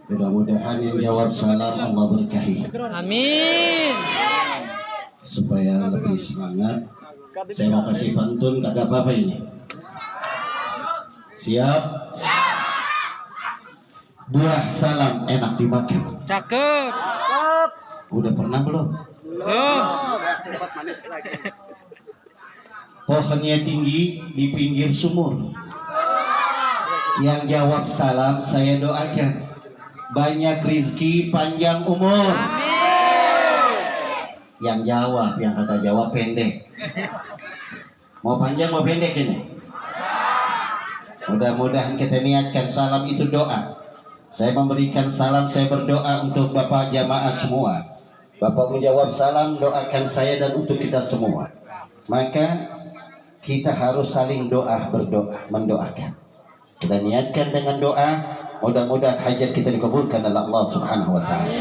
Mudah-mudahan yang jawab salam Allah berkahi. Amin. Supaya lebih semangat, saya mau kasih pantun, kagak apa-apa ini. Siap? Buah salam enak dimakan. Cakep. Udah pernah belum? Belum. Pohonnya tinggi di pinggir sumur. Yang jawab salam saya doakan banyak rizki, panjang umur. Yang jawab, yang kata jawab pendek. Mau panjang mau pendek ini? Mudah-mudahan kita niatkan salam itu doa. Saya memberikan salam, saya berdoa untuk Bapak jamaah semua. Bapak menjawab salam, doakan saya dan untuk kita semua. Maka kita harus saling doa, berdoa, mendoakan. Kita niatkan dengan doa, mudah-mudahan hajat kita dikabulkan oleh Allah Subhanahu wa taala.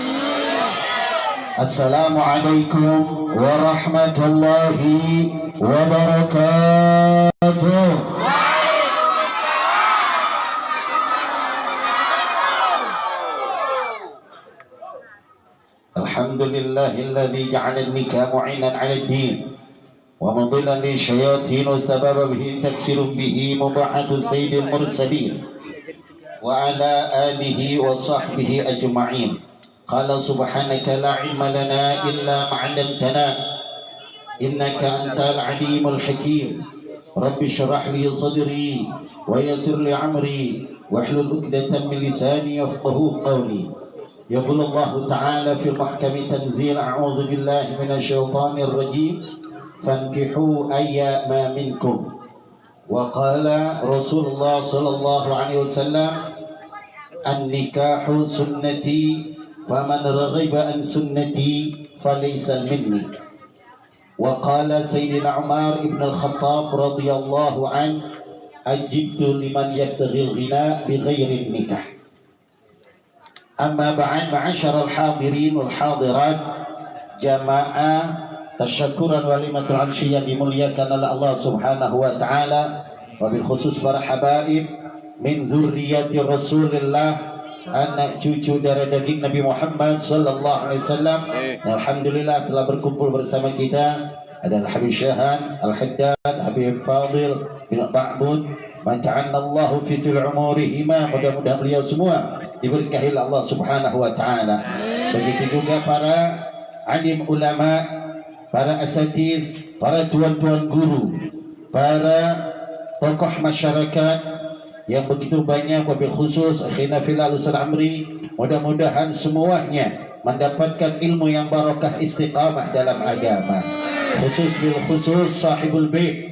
Assalamualaikum warahmatullahi wabarakatuh. Alhamdulillahilladzi ja'ala an-nikah mu'inan 'ala ad-din wa mudillan lisyayatin wa sababa bihi taksiru bihi mubahatu sayyidil mursalin wa ala alihi wa sahbihi ajma'in. Qala subhanaka la ilma lana illa ma 'allamtana innaka antal alimul hakim. Rabbi shrah li sadri wa yassir li amri wahlul 'uqdatam min lisani yafqahu qawli. يقول الله تعالى في محكم تنزيل أعوذ بالله من الشيطان الرجيم فانكحوا أيام منكم. وقال رسول الله صلى الله عليه وسلم النكاح سنتي فمن رغب عن سنتي فليس مني. وقال سيدنا عمر بن الخطاب رضي الله عنه أجبت لمن يبتغي الغنى بغير النكاح. Amma ba'an ma'asyaral hadirin wal hadirat jamaah tasyakuran walimatul arshi yang dimuliakan oleh Allah Subhanahu wa taala, wabil khusus para habaib min zurriyati Rasulillah, anak cucu dari daging Nabi Muhammad sallallahu alaihi wasallam. Alhamdulillah telah berkumpul bersama kita adalah Habib Syahan Al-Haddad, Habib Fadil bin Ba'bud, manta'anallahu fitul umurihima. Mudah-mudahan beliau semua diberkahi Allah Subhanahu wa taala. Begitu juga para alim ulama, para asatiz, para tuan-tuan guru, para tokoh masyarakat yang begitu banyak, wabil khusus akhina filal Ustaz Amri. Mudah-mudahan semuanya mendapatkan ilmu yang barakah, istiqamah dalam agama. Khusus bil khusus sahibul bait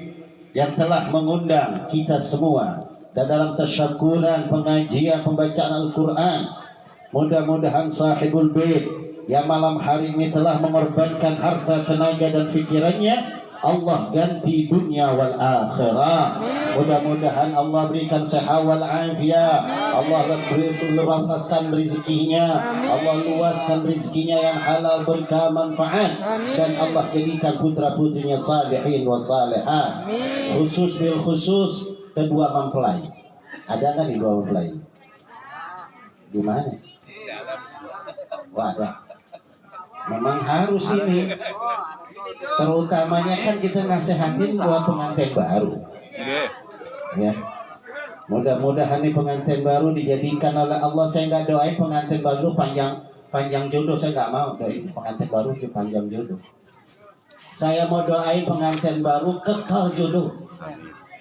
yang telah mengundang kita semua dan dalam tasyakuran, pengajian, pembacaan Al-Quran. Mudah-mudahan sahibul bait yang malam hari ini telah mengorbankan harta, tenaga dan fikirannya, Allah ganti dunia wal akhirah. Mudah-mudahan Allah berikan sehat wal afiat, Allah luaskan rezekinya, Allah luaskan rezekinya yang halal berkah manfaat, dan Allah jadikan putra-putrinya salihin wa salihat. Khusus bil khusus kedua mempelai. Ada nggak nih dua mempelai? Di mana? Wah, ada. Memang harus ini. Terutamanya kan kita nasihatin buat pengantin baru. Ya. Mudah-mudahan nih pengantin baru dijadikan oleh Allah. Saya nggak doain pengantin baru panjang jodoh, saya nggak mau doain pengantin baru panjang jodoh. Saya mau doain pengantin baru kekal jodoh.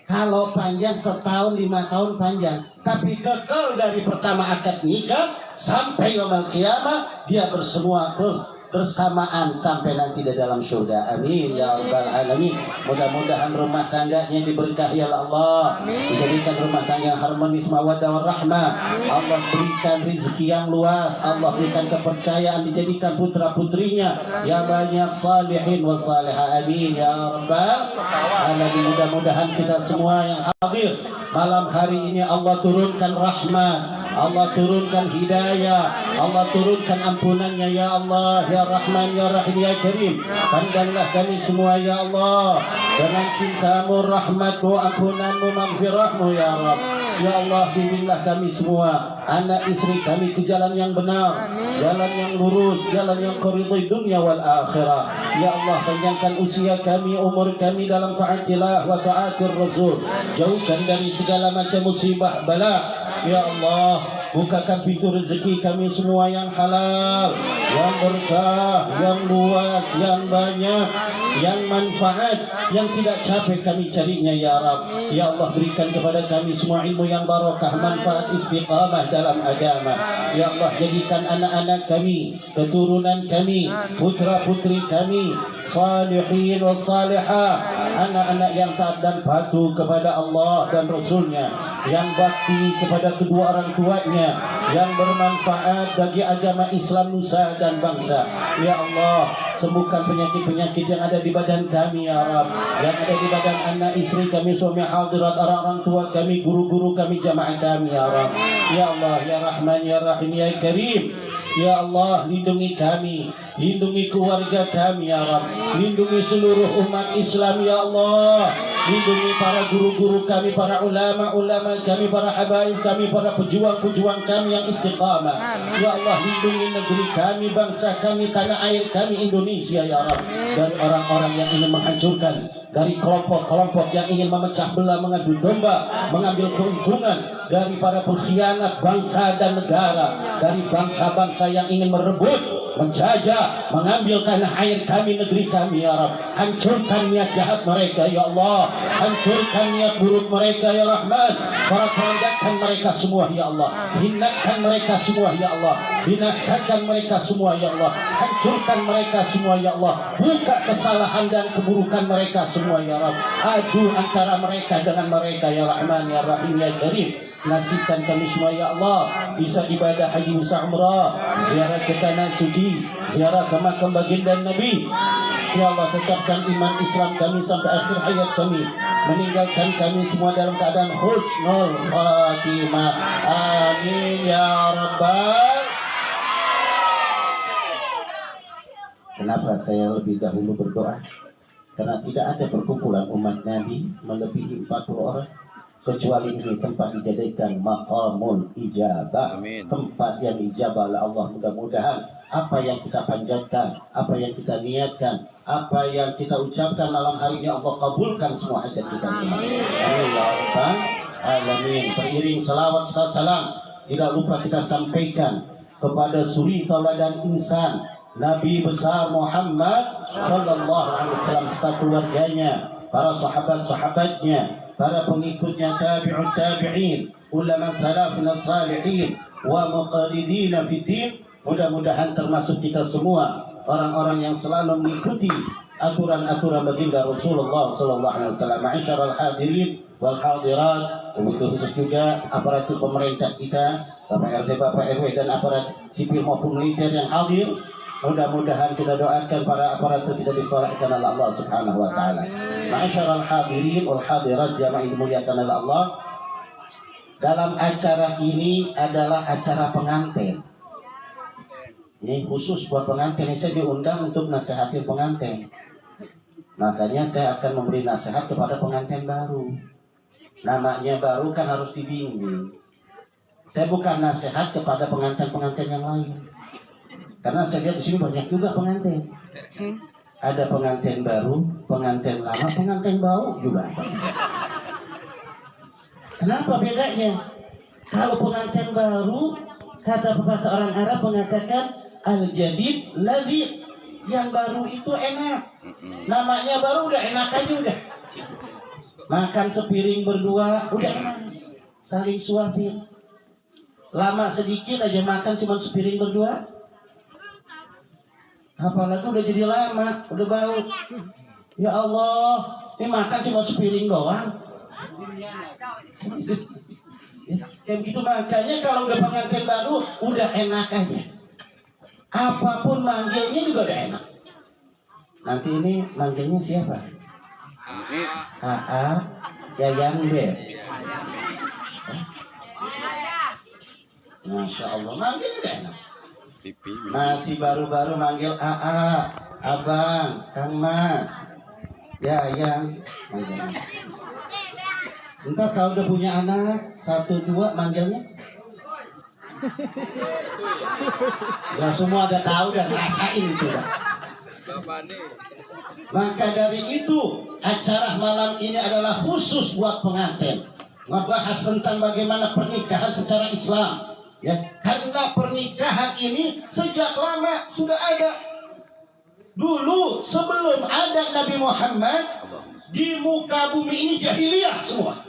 Kalau panjang setahun 5 tahun panjang, tapi kekal dari pertama akad nikah sampai yaumul qiyamah dia bersamaan sampai nanti di dalam surga. Amin ya rabbal alamin. Mudah-mudahan rumah tangganya diberkahi oleh Allah, dijadikan rumah tangga yang harmonis, mawaddah warahmah. Allah berikan rezeki yang luas, Allah berikan kepercayaan, dijadikan putra-putrinya ya banyak salihin wa salihah. Amin ya rabbal alamin. Mudah-mudahan kita semua yang hadir malam hari ini Allah turunkan rahmat, Allah turunkan hidayah, Allah turunkan ampunannya ya Allah, ya Rahman, ya Rahim, ya Karim. Pandanglah kami semua ya Allah dengan cintamu, rahmatmu, ampunanmu, maghfirahmu ya Rabb. Ya Allah, bimbinglah kami semua, anak istri kami ke jalan yang benar, jalan yang lurus, jalan yang ridhoi dunia wal akhirah. Ya Allah, panjangkan usia kami, umur kami dalam taatillah wa taatir Rasul. Jauhkan dari segala macam musibah bala. Ya Allah, bukakan pintu rezeki kami semua yang halal, yang berkah, yang luas, yang banyak, yang manfaat, yang tidak capek kami carinya ya Rabb. Ya Allah, berikan kepada kami semua ilmu yang barakah, manfaat, istiqamah dalam agama. Ya Allah, jadikan anak-anak kami, keturunan kami, putra-putri kami salihin wa salihah, anak-anak yang taat dan patuh kepada Allah dan Rasulnya, yang bakti kepada kedua orang tuanya, yang bermanfaat bagi agama Islam, nusa dan bangsa. Ya Allah, sembuhkan penyakit-penyakit yang ada di badan kami ya Rabb, yang ada di badan anak istri kami, suami hadirat, orang-orang tua kami, guru-guru kami, jamaah kami ya Rabb. Ya Allah, ya Rahman, ya Rahim, ya Karim. Ya Allah, lindungi kami, lindungi keluarga kami ya Rabb, lindungi seluruh umat Islam ya Allah, lindungi para guru-guru kami, para ulama-ulama kami, para habaib kami, para pejuang-pejuang kami yang istiqamah. Ya Allah, lindungi negeri kami, bangsa kami, tanah air kami Indonesia ya Rabb, dari orang-orang yang ingin menghancurkan, dari kelompok-kelompok yang ingin memecah belah, mengambil domba, mengambil keuntungan, dari para pengkhianat bangsa dan negara, dari bangsa-bangsa yang ingin merebut, menjajah, mengambil tanah air kami, negeri kami ya Rabb. Hancurkan niat jahat mereka ya Allah, hancurkan niat buruk mereka ya Rahman. Perandakan mereka semua ya Allah, hinakan mereka semua ya Allah, binasakan mereka semua ya Allah, hancurkan mereka semua ya Allah. Buka kesalahan dan keburukan mereka semua ya Rabb. Adu antara mereka dengan mereka ya Rahman, ya Rahim, ya Karim. Nasibkan kami semua ya Allah bisa ibadah haji, bisa umrah, ziarah ke tanah suci, ziarah ke makam baginda Nabi. Ya Allah, tetapkan iman Islam kami sampai akhir hayat kami, meninggalkan kami semua dalam keadaan husnul khatimah. Amin ya Rabbal. Kenapa saya lebih dahulu berdoa? Karena tidak ada perkumpulan umat Nabi melebihi 40 orang, kecuali ini tempat dijadikan maqamul ijabah. Amin. Tempat yang ijabah oleh Allah. Mudah-mudahan apa yang kita panjatkan, apa yang kita niatkan, apa yang kita ucapkan malam hari ini Allah kabulkan semua hajat kita semua. Amin ya rabbal alamin. Beriring selawat serta salam, tidak lupa kita sampaikan kepada suri tauladan insan Nabi besar Muhammad sallallahu alaihi wasallam serta keluarganya, para sahabat-sahabatnya, para pengikutnya, tabi'ut tabi'in, ulama salafun salihin wa muqallidina fid din. Mudah-mudahan termasuk kita semua orang-orang yang selalu mengikuti aturan-aturan baginda Rasulullah sallallahu alaihi wasallam. Ma'asyiral hadirin wal hadirat, begitu khusus juga aparatur pemerintah kita, Bapak RT, Bapak RW, dan aparat sipil maupun militer yang hadir. Mudah-mudahan kita doakan para aparatur kita disolehkan oleh Allah Subhanahu wa taala. Ma'asyiral hadirin wal hadirat, jamaah yang dimuliakan oleh Allah. Dalam acara ini adalah acara pengantin. Ini khusus buat pengantin. Ini saya diundang untuk nasihatin pengantin. Makanya saya akan memberi nasihat kepada pengantin baru. Namanya baru kan harus dibimbing. Saya bukan nasihat kepada pengantin-pengantin yang lain. Karena saya lihat di sini banyak juga pengantin. Ada pengantin baru, pengantin lama, pengantin bau juga. Kenapa bedanya? Kalau pengantin baru, kata pepatah orang Arab mengatakan al-jadid ladzi, yang baru itu enak. Namanya baru udah enak aja udah. Makan sepiring berdua udah enak. Saling suapin. Lama sedikit aja makan cuma sepiring berdua. Apalagi udah jadi lama, udah bau. Ya Allah, ini makan cuma sepiring doang. Kayak begitu, makanya kalau udah pengantin baru udah enak aja. Apapun manggilnya juga udah enak. Nanti ini manggilnya siapa? AA, Yayang, Beb. Masya Allah, manggilnya udah enak. Masih baru-baru manggil AA, Abang, Kang Mas, Yayang. Ntar kalau udah punya anak 1, 2 manggilnya. Ya semua udah tahu dan ngerasain itu dah. Maka dari itu acara malam ini adalah khusus buat pengantin, ngebahas tentang bagaimana pernikahan secara Islam. Ya, karena pernikahan ini sejak lama sudah ada. Dulu sebelum ada Nabi Muhammad, di muka bumi ini jahiliyah semua.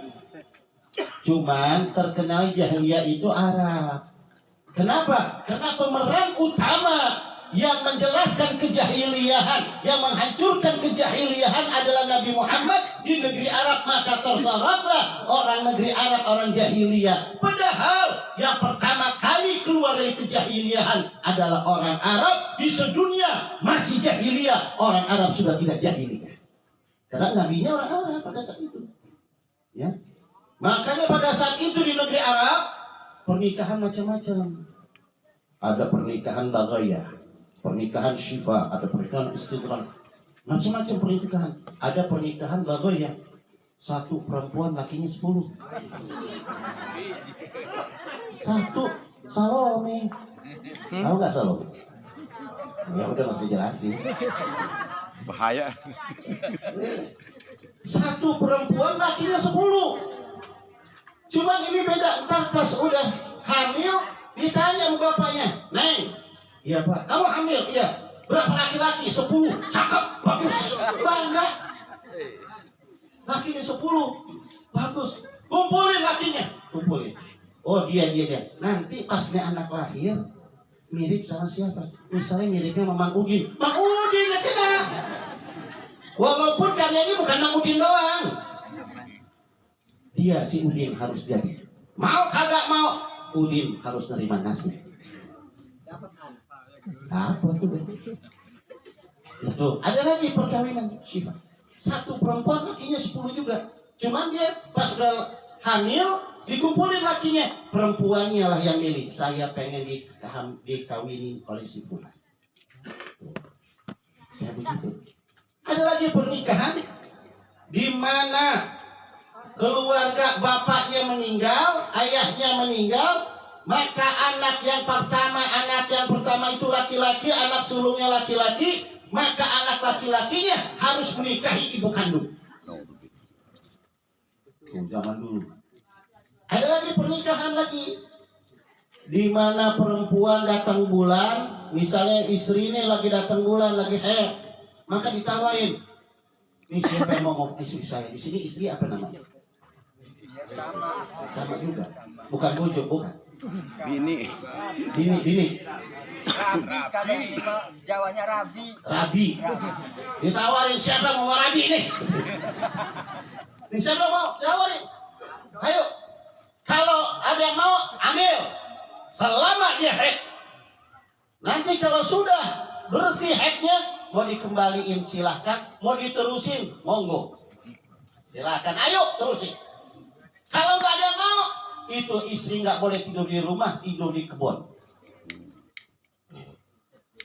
Cuman terkenal jahiliyah itu Arab. Kenapa? Karena pemeran utama yang menjelaskan kejahiliyahan, yang menghancurkan kejahiliyahan adalah Nabi Muhammad di negeri Arab. Maka tersorotlah orang negeri Arab, orang jahiliyah. Padahal yang pertama kali keluar dari kejahiliyahan adalah orang Arab. Di sedunia masih jahiliyah, orang Arab sudah tidak jahiliyah. Karena nabinya orang Arab pada saat itu. Ya. Makanya pada saat itu di negeri Arab pernikahan macam-macam. Ada pernikahan bagaya, pernikahan syifa, ada pernikahan istidrak, macam-macam pernikahan. Ada pernikahan bagaya, 1 perempuan lakinya 10. 1 Salome. Tahu nggak Salome? Ya udah nggak usah jelasin. Bahaya. 1 perempuan lakinya 10. Cuman ini beda, ntar pas udah hamil ditanya sama bapaknya, Neng, iya Pak, kamu hamil? Iya. Berapa laki-laki? 10. Cakep, bagus, bangga. Lakinya 10, bagus. Kumpulin lakinya, kumpulin. Oh dia. Nanti pas nih anak lahir mirip sama siapa? Misalnya miripnya sama Mang Udin. Mang Udin ya kena. Walaupun karyanya bukan Mang Udin doang. Dia si Udin harus jadi. Mau kagak mau, Udin harus nerima nasib. Apa tuh? Itu ada lagi perkawinan Syifa. 1 perempuan lakinya 10 juga. Cuman dia pas udah hamil dikumpulin lakinya. Perempuannya lah yang milih. Saya pengen dikawini oleh si Fulan. Ya begitu. Ada lagi pernikahan di mana keluarga bapaknya meninggal, ayahnya meninggal, maka anak yang pertama itu laki-laki, anak sulungnya laki-laki, maka anak laki-lakinya harus menikahi ibu kandung. Zaman dulu. Ada lagi pernikahan lagi, di mana perempuan datang bulan, misalnya istri ini lagi datang bulan, lagi haid, maka ditawarin, ini siapa yang mau istri saya? Di sini istri apa namanya? Sama juga, bukan bujuk, bukan. Bini. Rabi, Jawanya Rabi. Ditawarin siapa mau Rabi ini? Ini siapa mau tawarin? Ayo, kalau ada yang mau ambil, selama dia haid. Nanti kalau sudah bersih haidnya, mau dikembaliin silahkan, mau diterusin monggo. Silahkan, ayo terusin. Kalau nggak ada yang mau, itu istri nggak boleh tidur di rumah, tidur di kebun.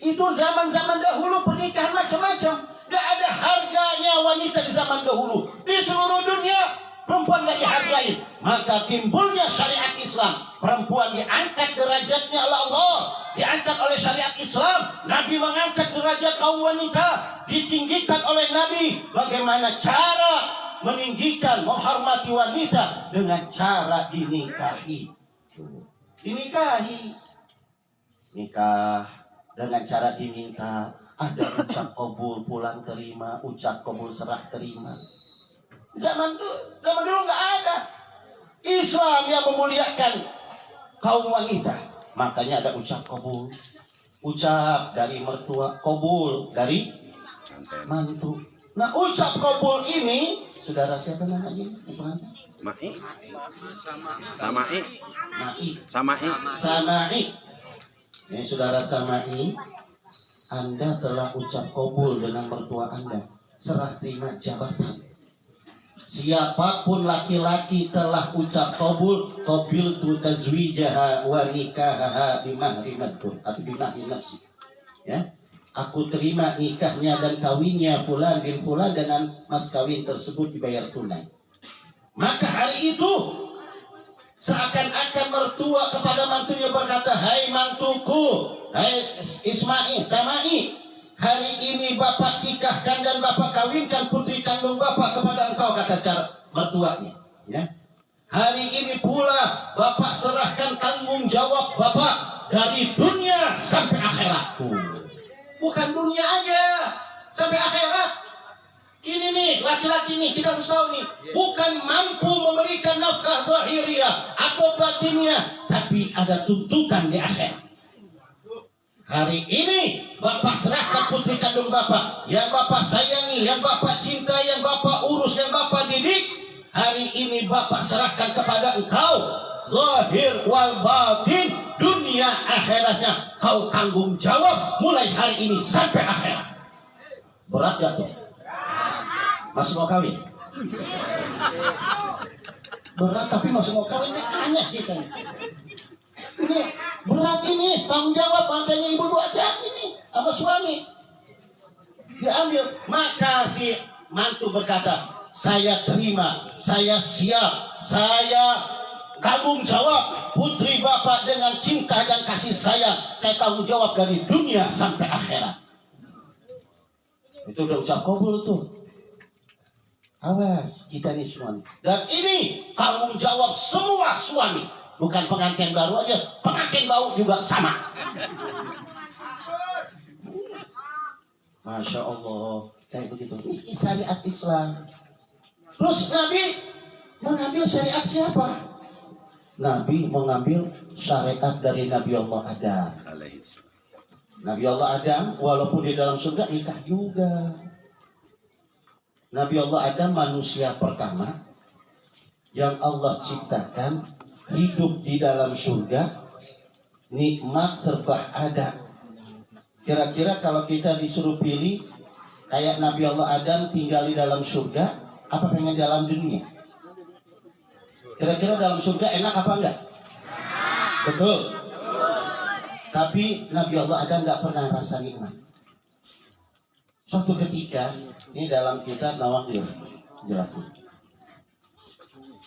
Itu zaman-zaman dahulu pernikahan macam-macam. Gak ada harganya wanita di zaman dahulu. Di seluruh dunia perempuan gak dihargai. Maka timbulnya syariat Islam. Perempuan diangkat derajatnya oleh Allah, diangkat oleh syariat Islam. Nabi mengangkat derajat kaum wanita, ditinggikan oleh Nabi. Bagaimana cara meninggikan, menghormati wanita? Dengan cara dinikahi. Nikah dengan cara diminta, ada ucap kabul pulang terima, ucap kabul serah terima. Zaman dulu nggak ada. Islam yang memuliakan kaum wanita, makanya ada ucap kabul, ucap dari mertua, kabul dari mantu. Nah ucap kabul ini, saudara siapa namanya? Samai. Ini saudara Samai, Anda telah ucap kabul dengan mertua Anda, serah terima jabatan. Siapapun laki-laki telah ucap kabul, qabiltu tazwijaha wa nikahaha bimahri madkur atau bimahri nafsi. Ya, aku terima nikahnya dan kawinnya fulan bin fulan dengan mas kawin tersebut dibayar tunai. Maka hari itu seakan-akan mertua kepada mantunya berkata, hai mantuku, hai Ismail, Samai, hari ini bapak nikahkan dan bapak kawinkan putri kandung bapak kepada engkau, kata cara mertuanya. Ya. Hari ini pula bapak serahkan tanggung jawab bapak dari dunia sampai akhirat. Bukan dunia aja, sampai akhirat. Ini nih, laki-laki nih, kita harus tahu nih, bukan mampu memberikan nafkah zahiriyah atau batinnya, tapi ada tuntutan di akhir. Hari ini bapak serahkan putri kandung bapak, yang bapak sayangi, yang bapak cinta, yang bapak urus, yang bapak didik. Hari ini bapak serahkan kepada engkau, zahir wal batin, dunia akhiratnya kau tanggung jawab mulai hari ini sampai akhirat. Berat gak tuh? Masih mau kawin? Berat tapi masih mau kawin, aneh kita. Ini berat ini, tanggung jawab, makanya ibu hati-hati nih sama suami. Diambil, maka si mantu berkata, saya terima, saya siap, saya tanggung jawab putri bapak dengan cinta dan kasih sayang. Saya tanggung jawab dari dunia sampai akhirat. Itu udah ucap kabul tuh. Awas kita nih suami. Dan ini tanggung jawab semua suami. Bukan pengantin baru aja, pengantin bau juga sama. Masya Allah, kayak begitu. Ini syariat Islam. Terus Nabi mengambil syariat siapa? Nabi mengambil syariat dari Nabi Allah Adam. Nabi Allah Adam walaupun di dalam surga nikah juga. Nabi Allah Adam manusia pertama yang Allah ciptakan, hidup di dalam surga, nikmat serba ada. Kira-kira kalau kita disuruh pilih kayak Nabi Allah Adam tinggal di dalam surga, apa pengen di dalam dunia? Kira-kira dalam surga enak apa enggak? Betul. Tapi Nabi Allah Adam enggak pernah rasa nikmat. Suatu ketika, ini dalam kitab Nawawi jelasin.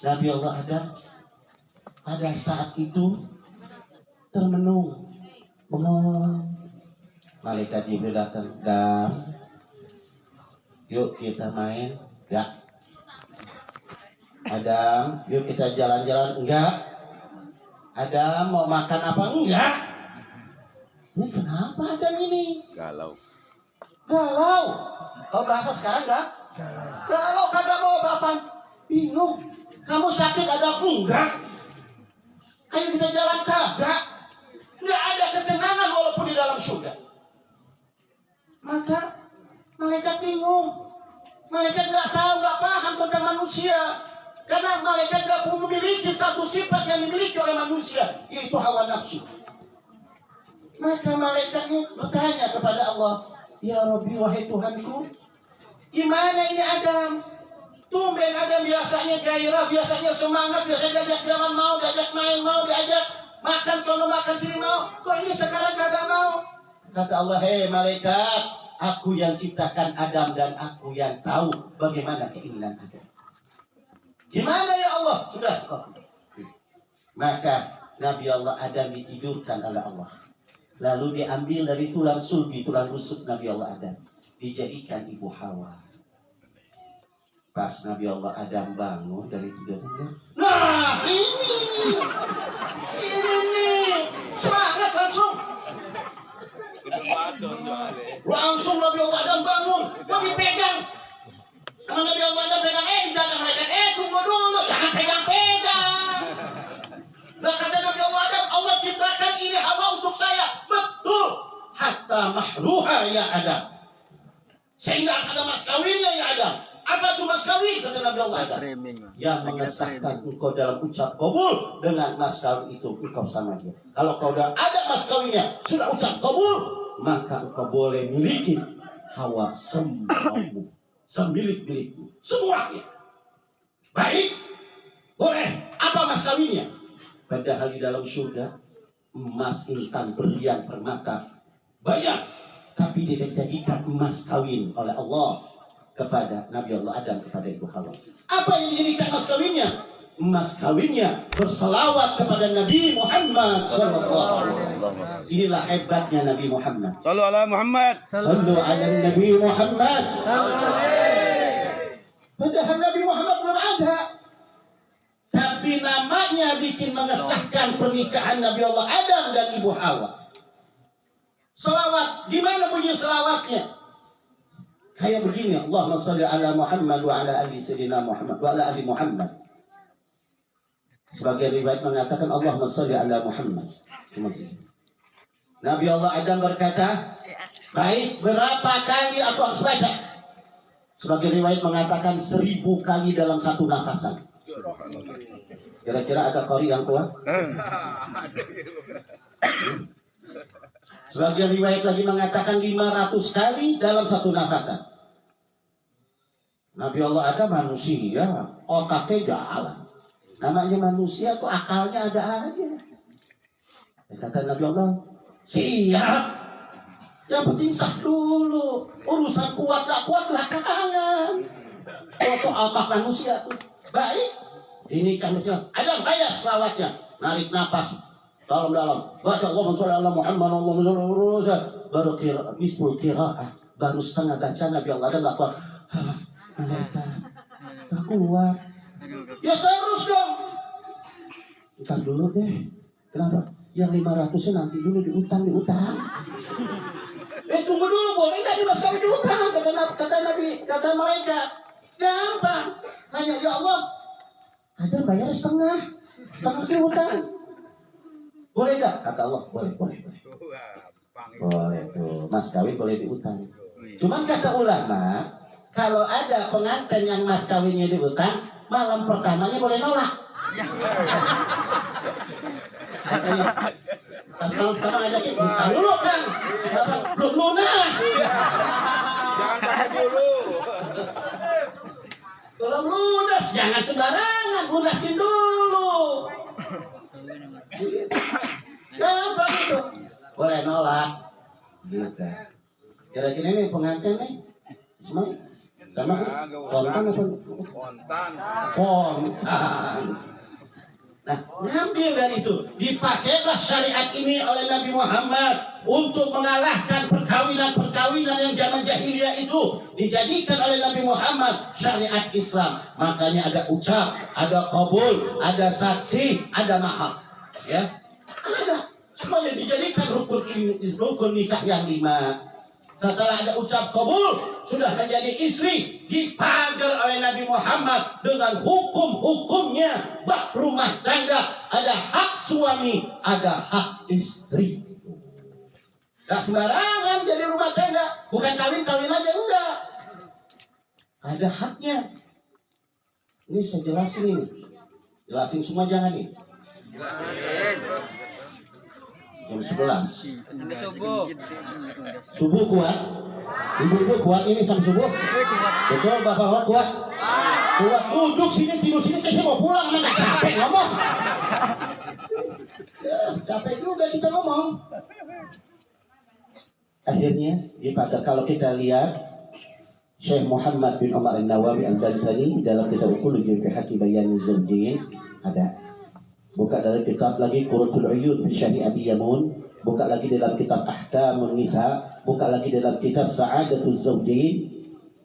Nabi Allah Adam pada saat itu termenung, bengong. Malaikat Jibril datang, dan yuk kita main, enggak. Adam, yuk kita jalan-jalan, enggak. Adam mau makan apa, enggak. Ini kenapa Adam ini? Galau. Galau. Kalau bahasa sekarang enggak? Galau, kagak mau apa-apa. Bingung. Kamu sakit ada enggak? Ayo kita jalan kagak. Enggak ada ketenangan walaupun di dalam surga. Maka malaikat bingung. Malaikat enggak tahu, enggak paham tentang manusia. Karena malaikat enggak memiliki satu sifat yang dimiliki oleh manusia, yaitu hawa nafsu. Maka malaikat ini bertanya kepada Allah, ya Rabbi, wahai Tuhanku, gimana ini Adam? Tumben Adam biasanya gairah, biasanya semangat, biasanya diajak jalan mau, diajak main mau, diajak makan sono makan sini mau. Kok ini sekarang kagak mau? Kata Allah, hei malaikat, aku yang ciptakan Adam dan aku yang tahu bagaimana keinginan Adam. Gimana ya Allah? Sudah kok. Maka Nabi Allah Adam ditidurkan oleh Allah. Lalu diambil dari tulang sulbi, tulang rusuk Nabi Allah Adam, dijadikan ibu Hawa. Pas Nabi Allah Adam bangun dari tidurnya, nah ini nih, semangat langsung. Langsung Nabi Allah Adam bangun, mau dipegang. Karena Nabi Allah Adam pegang, jangan mereka, tunggu dulu, jangan pegang-pegang. Nah kata Nabi Allah Adam, Allah ciptakan ini Hawa untuk saya, betul. Hatta mahruha ya Adam, sehingga harus ada mas kawinnya ya Adam. Apa itu mas kawin? Kata Nabi Allah Adam, yang mengesahkan engkau dalam ucap kabul dengan mas kawin itu engkau sama dia. Kalau kau udah ada mas kawinnya, sudah ucap kabul, maka engkau boleh miliki Hawa semuamu, semilik-milikmu, semuanya. Baik, boleh. Apa mas kawinnya? Padahal di dalam surga emas, intan, berlian, permata banyak, tapi dia dijadikan emas kawin oleh Allah. kepada Nabi Allah Adam kepada Ibu Hawa. Apa yang dijadikan mas kawinnya? Mas kawinnya berselawat kepada Nabi Muhammad sallallahu alaihi wasallam. Inilah hebatnya Nabi Muhammad. Sallu ala Muhammad. Sallu ala Nabi Muhammad. Padahal Nabi Muhammad belum ada. Tapi namanya bikin mengesahkan pernikahan Nabi Allah Adam dan Ibu Hawa. Selawat, gimana bunyi selawatnya? Kayak begini, Allahumma shalli ala Muhammad wa ala ali sayyidina Muhammad wa ala ali Muhammad. Sebagai riwayat mengatakan Allahumma shalli ala Muhammad. Nabi Allah Adam berkata, baik, berapa kali aku harus baca? Sebagai riwayat mengatakan 1000 kali dalam satu nafasan. Kira-kira ada qari yang kuat? Sebagai riwayat lagi mengatakan 500 kali dalam satu nafasan. Nabi Allah ada manusia, otaknya jalan. Namanya manusia tuh akalnya ada aja. Kata Nabi Allah, siap. Yang penting sah dulu. Urusan kuat gak kuat belakangan. Foto otak manusia tuh baik. Ini kan manusia. Ada bayar selawatnya. Narik napas dalam-dalam. Baca Allahumma sholli ala Muhammad. Allahumma sholli ala Muhammad. Baru nisful qiraah. Baru setengah baca Nabi Allah ada gak kuat. Gak kuat. Ya terus dong. Ntar dulu deh. Kenapa? Yang 500-nya nanti dulu diutang. Tunggu dulu, boleh nggak dimasukkan diutang? Kata Nabi, kata malaikat. Gampang. Hanya ya Allah. Ada bayar setengah diutang. Boleh nggak? Kata Allah, boleh. Boleh tuh. Mas kawin boleh diutang. Cuman kata ulama, kalau ada pengantin yang mas kawinnya diutang, malam pertamanya boleh nolak. Katanya, pas malam pertama ngajakin, buka dulu kan, belum lunas. Jangan pakai dulu. Belum lunas, jangan sembarangan, lunasin dulu. Gampang itu. Boleh nolak. Gitu. Kira-kira ini pengantin nih, sama kontan apa? Kontan. Nah, ngambil dari itu, dipakailah syariat ini oleh Nabi Muhammad untuk mengalahkan perkawinan yang zaman jahiliyah itu dijadikan oleh Nabi Muhammad syariat Islam. Makanya ada ucap, ada qabul, ada saksi, ada mahar. Ya, ada semuanya dijadikan rukun nikah yang 5. Setelah ada ucap kabul, sudah menjadi istri, dipagar oleh Nabi Muhammad dengan hukum-hukumnya. Bab rumah tangga, ada hak suami, ada hak istri. Gak sembarangan jadi rumah tangga, bukan kawin-kawin aja, enggak. Ada haknya. Ini saya jelasin ini. Jelasin semua jangan nih. Jam 11 subuh kuat, ibu-ibu kuat ini sampai subuh. Betul bapak kuat, kuat. Duduk sini, tidur sini, saya mau pulang, mana capek ngomong. Ya, capek juga kita ngomong. Akhirnya dipakai. Kalau kita lihat Syekh Muhammad bin Umar An-Nawawi Al-Bantani dalam kitab Uqulul fi Haqi Bayani Zawjain ada. Buka dari kitab lagi Qurratul Uyun fi Syar'i Abi Yamun, buka lagi dalam kitab Ahkamun Nisa, buka lagi dalam kitab Sa'adatul Zawjain.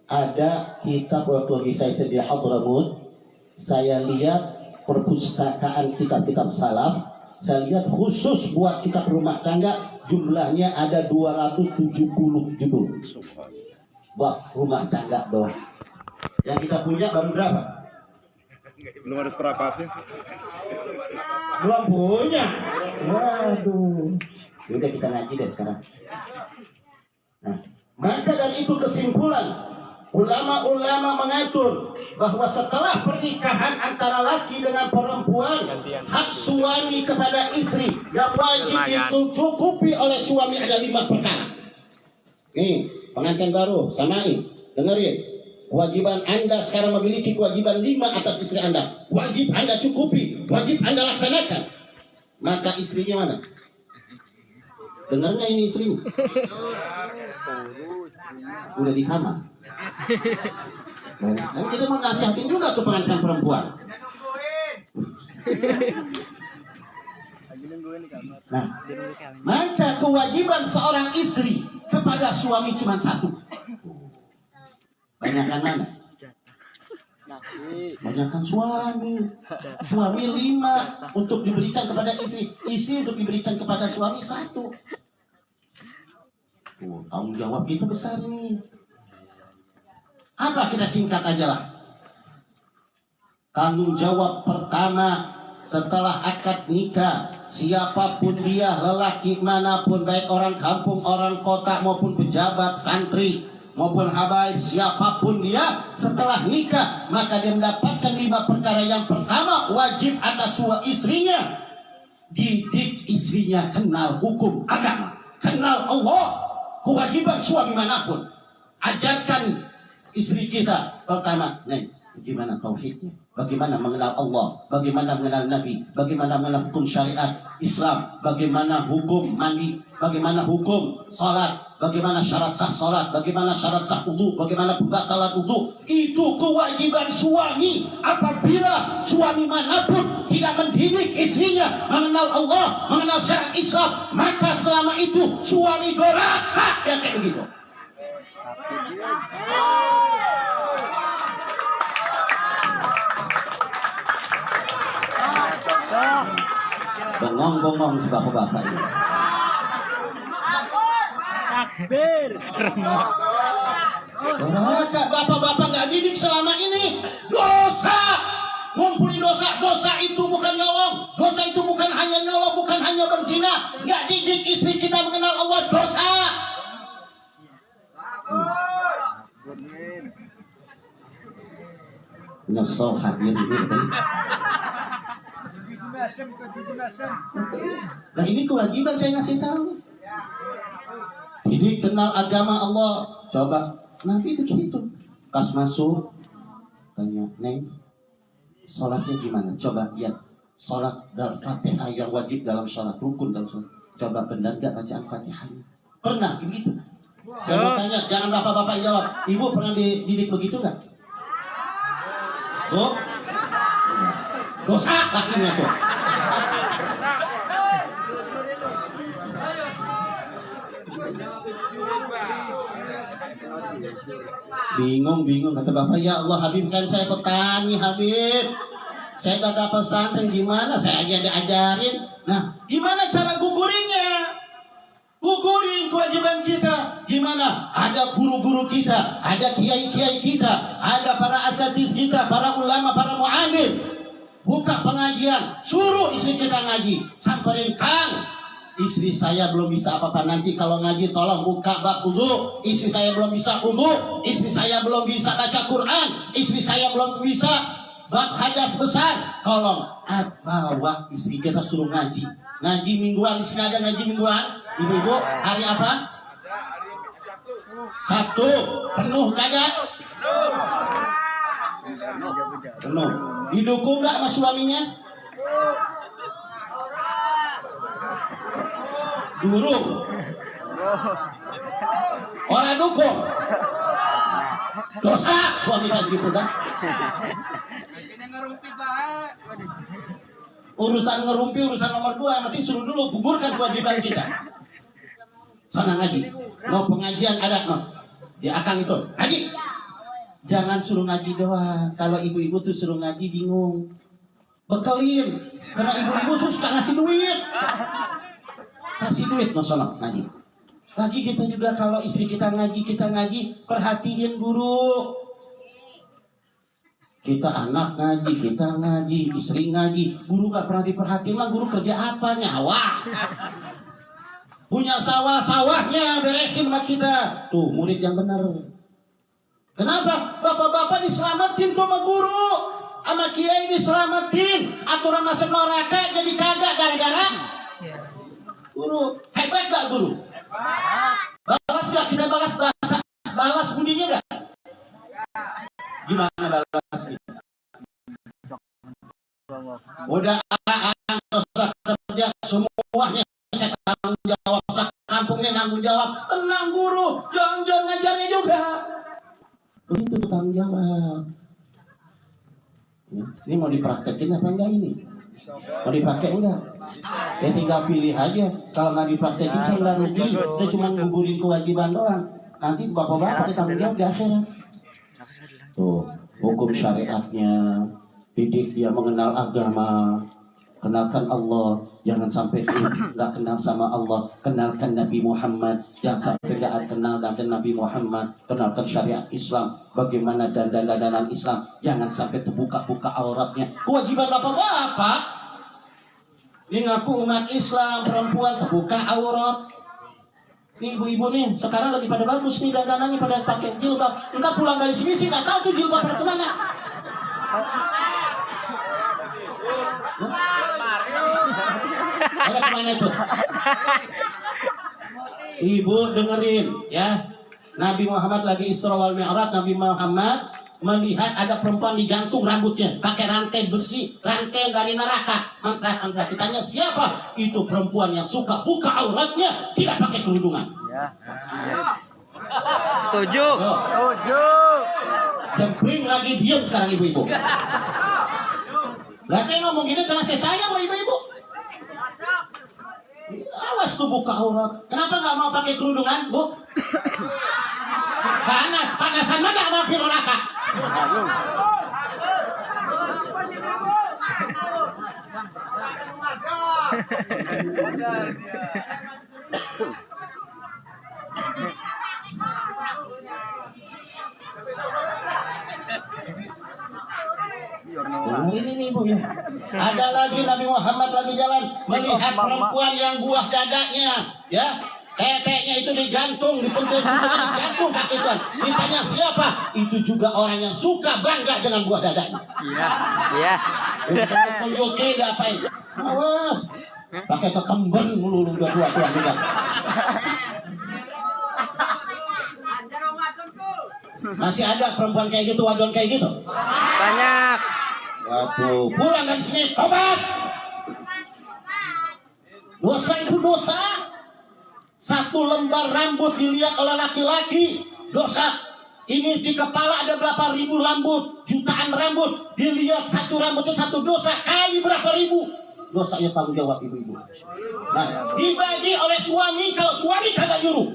Ada kitab waktu saya di Hadramut, saya lihat perpustakaan kitab-kitab salaf, saya lihat khusus buat kitab rumah tangga jumlahnya ada 270 judul. Buat rumah tangga doang. Yang kita punya baru berapa? Belum ada seperapatnya. Belum punya. Waduh. Udah kita ngaji deh sekarang. Nah, maka dari itu kesimpulan ulama-ulama mengatur bahwa setelah pernikahan antara laki dengan perempuan, hak suami kepada istri yang wajib dicukupi oleh suami ada 5 perkara. Nih, pengantin baru, samain, dengerin. Kewajiban Anda sekarang memiliki kewajiban 5 atas istri Anda. Wajib Anda cukupi, wajib Anda laksanakan. Maka istrinya mana? Dengar nggak ini istrinya? Udah di kamar. Dan kita mau nasihatin juga tuh pengantin perempuan. Nah, maka kewajiban seorang istri kepada suami cuma satu. Banyakan mana? Banyakan suami. Suami 5 untuk diberikan kepada istri. Istri untuk diberikan kepada suami 1. Tanggung jawab kita besar nih. Apa kita singkat aja lah. Tanggung jawab pertama setelah akad nikah, siapapun dia, lelaki manapun, baik orang kampung, orang kota maupun pejabat, santri maupun habaib, siapapun dia, setelah nikah maka dia mendapatkan 5 perkara. Yang pertama, wajib atas istrinya, didik istrinya kenal hukum agama, kenal Allah. Kewajiban suami manapun, ajarkan istri kita pertama, Neng, bagaimana tauhidnya, bagaimana mengenal Allah, bagaimana mengenal Nabi, bagaimana mengenal hukum syariat Islam, bagaimana hukum mandi, bagaimana hukum salat, bagaimana syarat sah salat, bagaimana syarat sah wudu, bagaimana pembatalan wudu. Itu kewajiban suami. Apabila suami manapun tidak mendidik istrinya mengenal Allah, mengenal syariat Islam, maka selama itu suami durhaka. Yang kayak begitu. Bengong-bengong si bapak-bapak ini. Takbir. Maka bapak-bapak nggak didik selama ini, dosa. Ngumpulin dosa. Dosa itu bukan nyolong. Dosa itu bukan hanya nyolong, bukan hanya berzina. Nggak didik istri kita mengenal Allah, dosa. Nyesel hadir ini. Nah ini kewajiban saya ngasih tahu. Ini kenal agama Allah. Coba Nabi itu gitu. Pas masuk tanya, Neng, sholatnya gimana? Coba lihat sholat dan Fatihah yang wajib dalam sholat, rukun dalam sholat. Coba benar gak bacaan Fatihahnya? Pernah begitu? Saya mau tanya, jangan bapak-bapak jawab. Ibu pernah dididik begitu nggak? Oh, dosa kakinya tuh. Bingung kata bapak, ya Allah Habib, kan saya petani Habib, saya gak pesantren, gimana saya aja diajarin. Nah gimana cara gugurinnya? Gugurin kewajiban kita. Gimana? Ada guru-guru kita, ada kiai-kiai kita, ada para asatiz kita, para ulama, para mu'alim. Buka pengajian, suruh istri kita ngaji. Samperin, Kang, istri saya belum bisa apa-apa, nanti kalau ngaji tolong buka bab wudu. Istri saya belum bisa wudu, istri saya belum bisa baca Quran, istri saya belum bisa bab hadas besar. Tolong bawa istri kita suruh ngaji. Ngaji mingguan, di sini ada ngaji mingguan. Ibu-ibu, hari apa? Sabtu. Penuh kagak? Penuh. Didukung nggak sama suaminya? Durung. Orang dukung. Dosa suami ngaji pun. Urusan ngerumpi urusan nomor 2. Yang penting suruh dulu gugurkan kewajiban kita. Sana ngaji. No pengajian ada no. Di akang itu ngaji. Jangan suruh ngaji doang. Kalau ibu-ibu tuh suruh ngaji bingung. Bekelin. Karena ibu-ibu tuh suka ngasih duit. Kasih duit no sono ngaji. Lagi kita juga kalau istri kita ngaji, perhatiin guru. Kita anak ngaji, istri ngaji, guru gak pernah diperhatiin lah. Guru kerja apa? Nyawa. Punya sawahnya beresin sama kita. Tuh murid yang benar. Kenapa? Bapak-bapak diselamatin tuh sama guru, sama kiai diselamatin. Aturan masuk neraka jadi kagak gara-gara guru. Hebat gak guru? Balas gak kita balas budinya gak? Gimana balasnya? Udah dosa kerja semuanya saya tanggung jawab, kampung ini tanggung jawab. Tenang guru, jangan ngajarnya juga. Itu tanggung jawab. Ya, ini mau dipraktekin apa enggak ini? Mau dipakai enggak? Ya tinggal pilih aja. Kalau nggak dipraktekin saya nggak rugi. Kita cuma gugurin kewajiban doang. Nanti bapak-bapak tanggung jawab di akhirat. Tuh, hukum syariatnya, didik dia mengenal agama, kenalkan Allah, jangan sampai nggak kenal sama Allah, kenalkan Nabi Muhammad, jangan sampai nggak kenal dengan Nabi Muhammad, kenalkan syariat Islam, bagaimana dandan-dandanan Islam, jangan sampai terbuka-buka auratnya. Kewajiban bapak-bapak, ini ngaku umat Islam, perempuan terbuka aurat. Nih ibu-ibu nih, sekarang lagi pada bagus nih dandanannya, pada pakai jilbab. Enggak pulang dari sini sih nggak tahu tuh jilbab pada kemana. Ada kemana itu? Ibu dengerin ya. Nabi Muhammad lagi Isra wal Mi'raj, Nabi Muhammad melihat ada perempuan digantung rambutnya pakai rantai besi, rantai dari neraka. Maka ditanya siapa? Itu perempuan yang suka buka auratnya, tidak pakai kerudungan. Ya. Setuju. Setuju. Jempring lagi diam sekarang ibu-ibu. Lah saya ngomong gini karena saya sayang sama ibu-ibu. Awas tuh buka aurat. Kenapa nggak mau pakai kerudungan, Bu? Panas, panasan mana sama api neraka? Nah, ini Bu ya. Ada lagi Nabi Muhammad lagi jalan melihat perempuan yang buah dadanya, ya. Teteknya itu digantung, digantung kaki Tuhan. Ditanya siapa? Itu juga orang yang suka bangga dengan buah dadanya. Iya. Iya. Tunjukin diapain? Awas. Pakai kekemben melulu dua-dua juga. Masih ada perempuan kayak gitu, wadon kayak gitu? Banyak. Waduh, pulang dari sini, tobat. Dosa itu dosa. Satu lembar rambut dilihat oleh laki-laki, dosa. Ini di kepala ada berapa ribu rambut, jutaan rambut. Dilihat satu rambutnya satu dosa, kali berapa ribu. Dosanya tanggung jawab ibu-ibu. Nah, dibagi oleh suami kalau suami kagak nyuruh.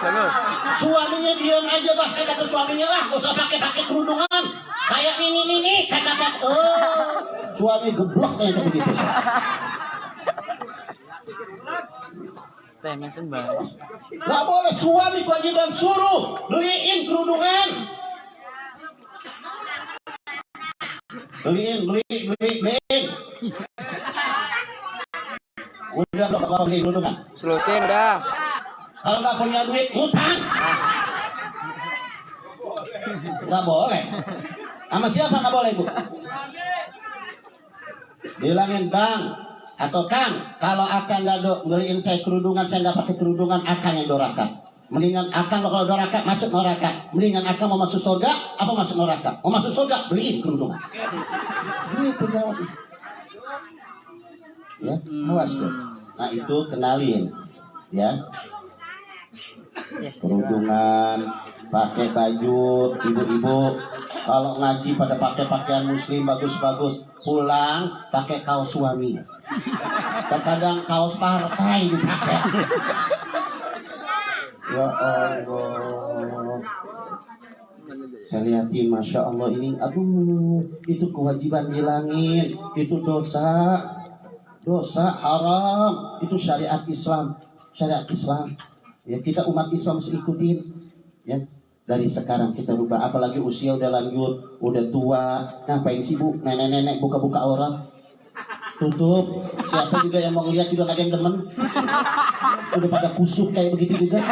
Bagus. Suaminya diam aja, bahkan kata suaminya lah, gak usah pakai kerudungan. Kayak ini, kata suami geblok kayak begitu. Teh sembah. Gak boleh suami kewajiban suruh beliin kerudungan. Beliin. Udah kalau beli kerudungan. Selusin dah. Kalau nggak punya duit, utang. Nggak boleh. Sama siapa nggak boleh, Bu? Bilangin Bang atau Kang, kalau Akang nggak beliin saya kerudungan, saya nggak pakai kerudungan, Akang yang dorakat. Mendingan Akang kalau dorakat masuk neraka. Mendingan Akang mau masuk surga, apa masuk neraka? Mau masuk surga, beliin kerudungan. Itu jawab. Ya, awas tuh. Nah itu kenalin, ya. Kerudungan, pakai baju, ibu-ibu kalau ngaji pada pakai pakaian muslim bagus-bagus, pulang pakai kaos suami. Terkadang kaos partai dipakai. Ya Allah, saya lihatin, masya Allah ini, aduh, itu kewajiban hilangin, itu dosa haram, itu syariat Islam. Ya, kita umat Islam harus ikutin, ya. Dari sekarang kita rubah, apalagi usia udah lanjut, udah tua, ngapain sih Bu, nenek-nenek buka-buka aurat? Tutup, siapa juga yang mau lihat juga gak ada yang demen. Udah pada kusuk kayak begitu juga.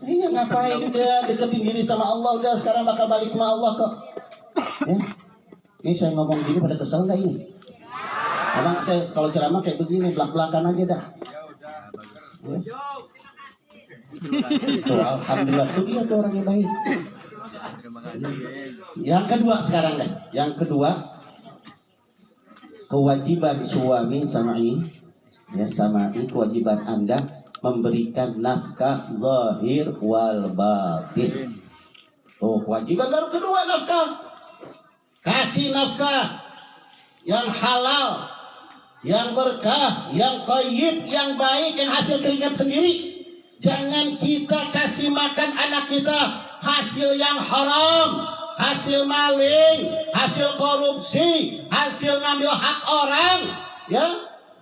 Iya, ngapain udah deketin diri sama Allah, udah sekarang bakal balik sama Allah kok. Ya. Ini saya ngomong gini pada kesel gak ini? Emang saya kalau ceramah kayak begini, belak-belakan aja dah. Ya. Tuh, alhamdulillah tuh dia tuh orang yang baik. Yang kedua sekarang deh. Yang kedua, kewajiban suami sama Ya, samai kewajiban Anda memberikan nafkah zahir wal batin. Oh, kewajiban baru kedua nafkah. Kasih nafkah yang halal, yang berkah, yang thayyib, yang baik, yang hasil keringat sendiri. Jangan kita kasih makan anak kita hasil yang haram, hasil maling, hasil korupsi, hasil ngambil hak orang, ya.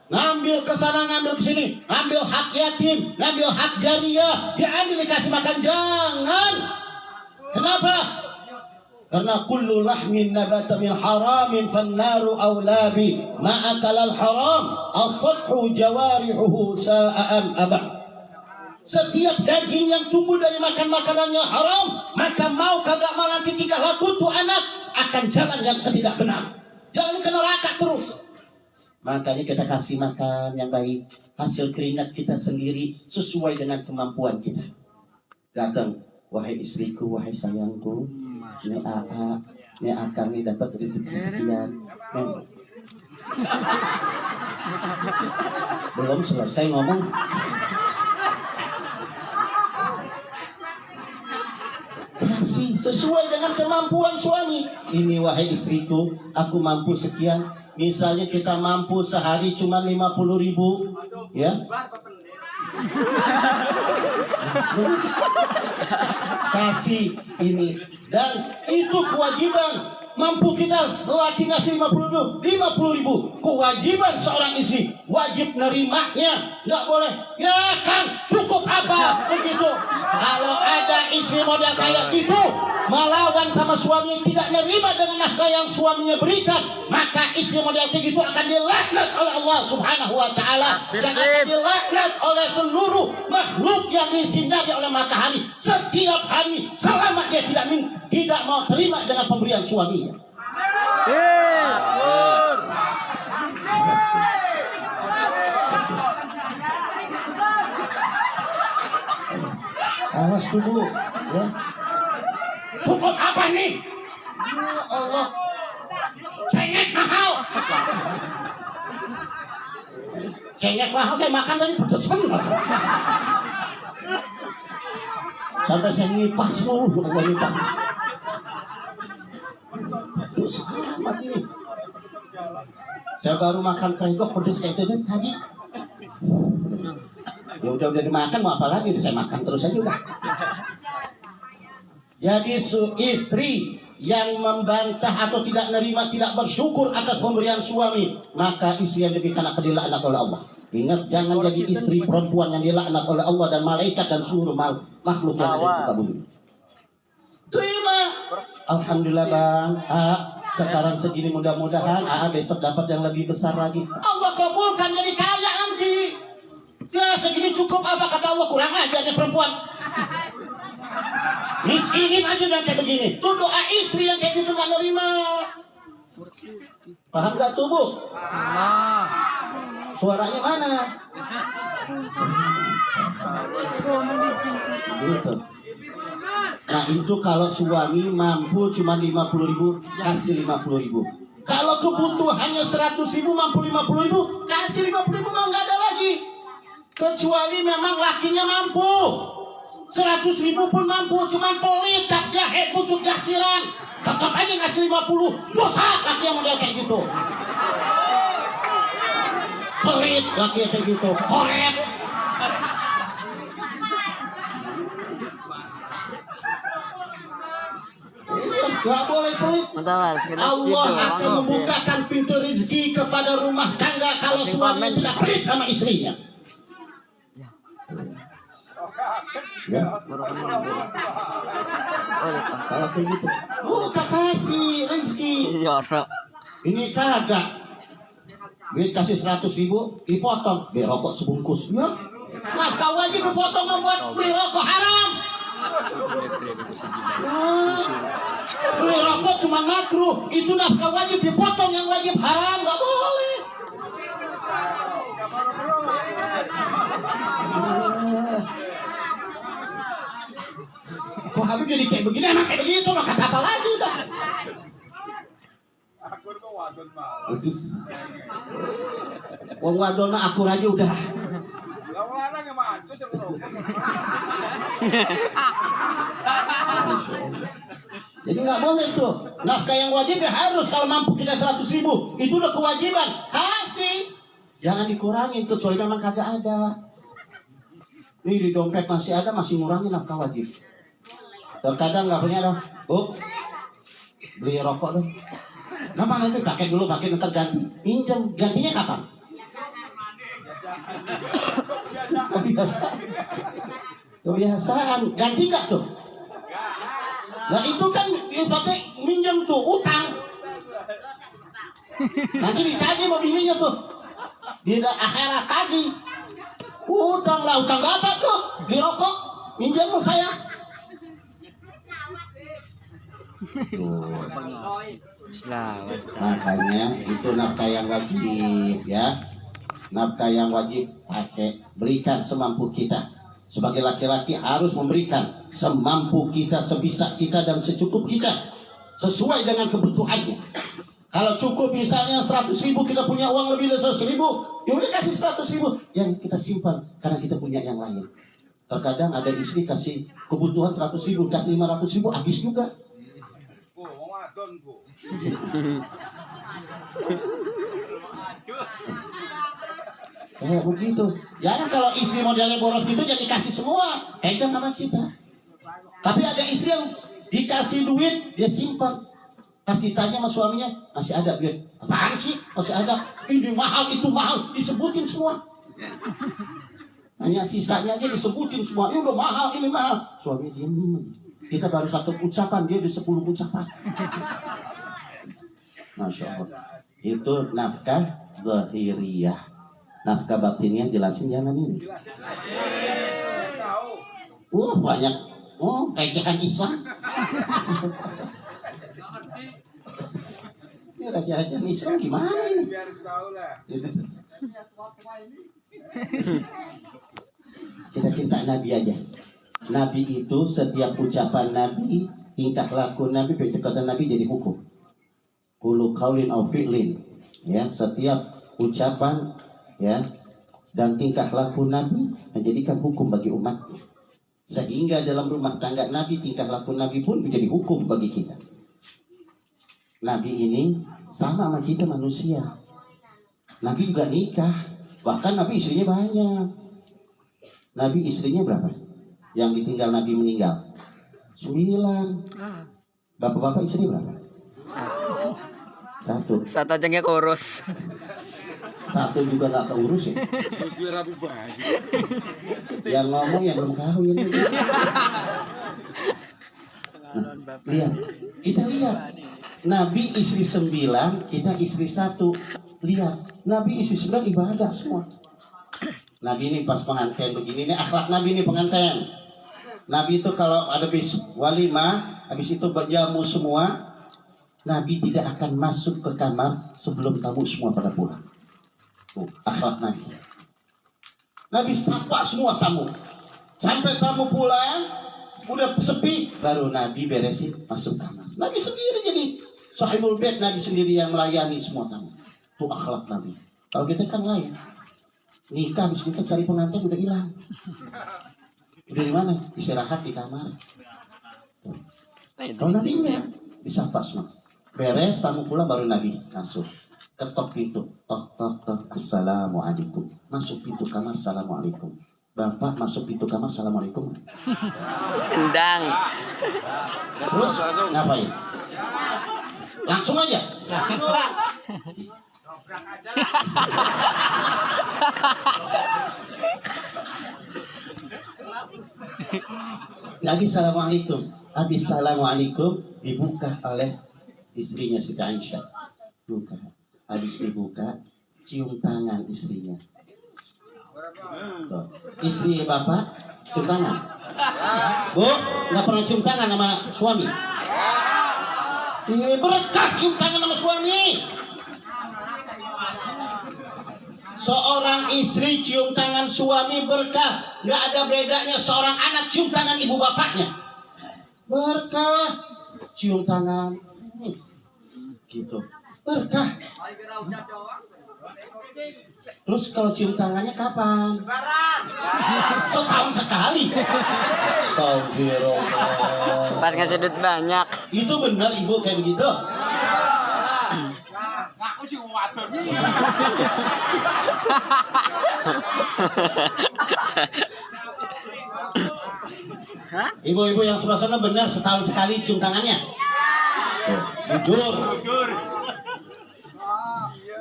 Ngambil ke sana, ngambil ke sini, ngambil hak yatim, ngambil hak jariah, diambil dikasih makan. Jangan. Kenapa? Karena kullu lahmin nabata min haramin fannaru awlabi ma'akalal haram as-sadhu jawarihuhu sa'an abah. Setiap daging yang tumbuh dari makan makanannya haram, maka mau kagak mau nanti tinggal laku tuh anak akan jalan yang tidak benar, jalan ke neraka terus. Makanya kita kasih makan yang baik, hasil keringat kita sendiri sesuai dengan kemampuan kita. Datang, wahai istriku, wahai sayangku, ini AA, ini akang ini dapat rezeki sekian. Belum selesai ngomong. Kasih sesuai dengan kemampuan suami. Ini wahai istriku, aku mampu sekian. Misalnya kita mampu sehari cuma 50.000, ya. Kasih ini, dan itu kewajiban. Mampu kita laki ngasih 50.000, kewajiban seorang istri wajib nerimanya, nggak boleh ya kan cukup apa begitu. Kalau ada istri model kayak gitu melawan sama suami, tidak nerima dengan nafkah yang suaminya berikan, maka istri model kayak gitu akan dilaknat oleh Allah Subhanahu wa taala dan akan dilaknat oleh seluruh makhluk yang disindari oleh matahari setiap hari selama dia tidak mau terima dengan pemberian suaminya. Awas dulu, ya. Cukup apa nih? Ya Allah, cengek mahal. Cengek mahal saya makan tadi pedes banget. Sampai saya ngipas dulu, ngipas. Terus amat ini. Saya baru makan krenggok pedes kayak itu tadi. Ya udah dimakan, mau apa lagi? Saya makan terus aja udah. Jadi istri yang membantah atau tidak nerima, tidak bersyukur atas pemberian suami, maka istri yang demikian akan dilaknat oleh Allah. Ingat, jangan jadi istri perempuan yang dilaknat oleh Allah dan malaikat dan seluruh makhluk yang ada di muka bumi. Terima. Alhamdulillah bang. Sekarang segini, mudah-mudahan besok dapat yang lebih besar lagi. Allah kabulkan jadi kaya nanti. Ya segini cukup apa kata Allah, kurang aja nih perempuan. Miskinin aja udah kayak begini. Tuh doa istri yang kayak gitu gak nerima. Paham gak tuh bu? Suaranya mana? Gitu. Nah itu kalau suami mampu cuma 50.000, kasih 50.000. Kalau kebutuhannya 100.000, mampu 50.000, kasih 50.000, mau nggak ada lagi. Kecuali memang lakinya mampu 100.000 pun mampu, cuman pelit, tak jahe, butuh gasiran, tetap aja ngasih 50. Dosa laki yang model kayak gitu. Pelit laki kayak gitu, korek. Gak boleh pelit. Allah akan membukakan pintu rezeki kepada rumah tangga kalau suami tidak pelit sama istrinya. Ya. Kalau kayak gitu, kasih rezeki. Ini kagak. Duit kasih 100.000, dipotong, beli rokok sebungkus. Ya. Nah, kau wajib dipotong membuat beli rokok haram. Beli rokok cuma makruh, itu nafkah wajib dipotong, yang wajib haram nggak boleh. Kok Habib jadi kayak begini, emang kayak begitu, mah kata apa lagi udah. Wong wadon akur aja udah. Jadi nggak boleh tuh. Nafkah yang wajib ya harus, kalau mampu kita 100.000 itu udah kewajiban, kasih. Jangan dikurangin kecuali memang kagak ada. Ini di dompet masih ada, masih ngurangin nafkah wajib. Terkadang nggak punya dong. Bu, beli rokok dong. Nah mana itu pakai dulu, pakai ntar ganti. Pinjam, gantinya kapan? Kebiasaan. Ganti nggak tuh? Nah itu kan pakai minjem tuh, utang. Nanti ditagih mau bininya tuh. Di akhirat tagih. Utang lah, utang apa tuh? Di rokok, minjem sama saya. Makanya itu nafkah yang wajib ya. Nafkah yang wajib pakai, berikan semampu kita. Sebagai laki-laki harus memberikan semampu kita, sebisa kita dan secukup kita, sesuai dengan kebutuhannya. Kalau cukup misalnya 100.000, kita punya uang lebih dari 100.000, ya udah kasih 100.000 yang kita simpan karena kita punya yang lain. Terkadang ada istri kasih kebutuhan 100.000, kasih 500.000, habis juga. Kayak begitu. Jangan kalau istri modelnya boros gitu jadi kasih semua, pegang sama kita. Tapi ada istri yang dikasih duit dia simpan. Pas ditanya sama suaminya, masih ada duit. Apaan sih? Masih ada. Ini mahal, itu mahal, disebutin semua. Hanya sisanya aja disebutin semua. Ini udah mahal, ini mahal. Suami diam. Kita baru 1 ucapan, dia udah 10 ucapan. Masya Allah. Itu nafkah zahiriyah. Nafkah batinnya jelasin jangan ini. Banyak. Recehan Islam. Ini recehan Islam gimana ini? Kita cinta Nabi aja. Nabi itu setiap ucapan Nabi, tingkah laku Nabi, perkataan Nabi jadi hukum. Kullu qaulin aw fi'lin. Ya, setiap ucapan ya dan tingkah laku Nabi menjadikan hukum bagi umatnya. Sehingga dalam rumah tangga Nabi, tingkah laku Nabi pun menjadi hukum bagi kita. Nabi ini sama kita manusia. Nabi juga nikah. Bahkan Nabi istrinya banyak. Nabi istrinya berapa? Yang ditinggal Nabi meninggal 9. Bapak-bapak istri berapa? 1. Satu aja nggak kurus. 1 juga nggak keurus ya. Yang ngomong yang belum kawin. Lihat, kita lihat. Nabi istri 9, kita istri 1. Lihat, Nabi istri 9 ibadah semua. Nabi ini pas pengantin begini, ini akhlak Nabi ini pengantin. Nabi itu kalau ada bis walimah, habis itu berjamu semua, Nabi tidak akan masuk ke kamar sebelum tamu semua pada pulang. Akhlak Nabi. Nabi sapa semua tamu. Sampai tamu pulang, udah sepi, baru Nabi beresin masuk kamar. Nabi sendiri jadi sahibul bait, Nabi sendiri yang melayani semua tamu. Itu akhlak Nabi. Kalau kita kan lain. Nikah, habis nikah cari pengantin udah hilang. Udah di mana? Istirahat di kamar. Kalau Nabi enggak, disapa semua. Beres tamu pulang baru Nabi masuk. Ketok pintu, tok tok tok, assalamualaikum. Masuk pintu kamar, assalamualaikum. Bapak masuk pintu kamar, assalamualaikum. Tendang. Terus ngapain? Langsung aja. Nabi assalamualaikum. Habis assalamualaikum dibuka oleh istrinya Siti Aisyah. Buka. Habis dibuka, cium tangan istrinya. Tuh. Istri bapak cium tangan. Bu, nggak pernah cium tangan sama suami. Ini berkah cium tangan sama suami. Seorang istri cium tangan suami berkah. Nggak ada bedanya seorang anak cium tangan ibu bapaknya. Berkah cium tangan. Gitu. Berkah. Terus kalau cium tangannya kapan? Setahun sekali. Astagfirullah. Pas ngasih duit banyak. Itu benar ibu kayak begitu? Aku sih wajar. Ibu-ibu yang sebelah sana benar setahun sekali cium tangannya? Jujur.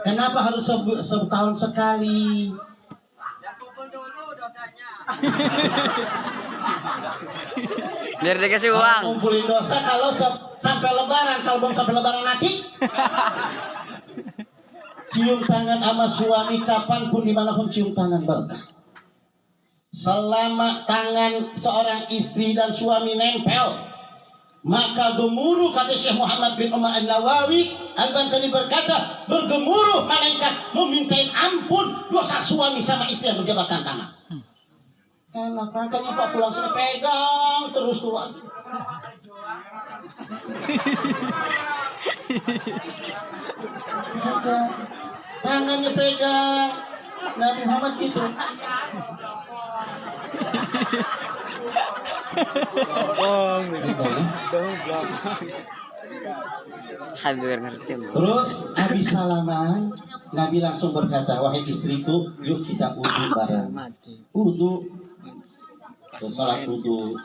Kenapa harus setahun sekali? Biar dikasih uang. Ngumpulin dosa kalau sampai lebaran, kalau belum sampai lebaran nanti. Cium tangan sama suami kapanpun dimanapun cium tangan berkah. Selama tangan seorang istri dan suami nempel, maka gemuruh, kata Syekh Muhammad bin Umar An-Nawawi Al-Bantani berkata, bergemuruh malaikat memintain ampun dosa suami sama istri yang berjabatan tangan. Enak, makanya Pak pulang sini pegang terus tuh. Tangannya pegang. Nabi Muhammad gitu. Hampir ngerti. Terus habis salaman, Nabi langsung berkata, wahai istriku, yuk kita wudu bareng. Wudu, sholat wudu.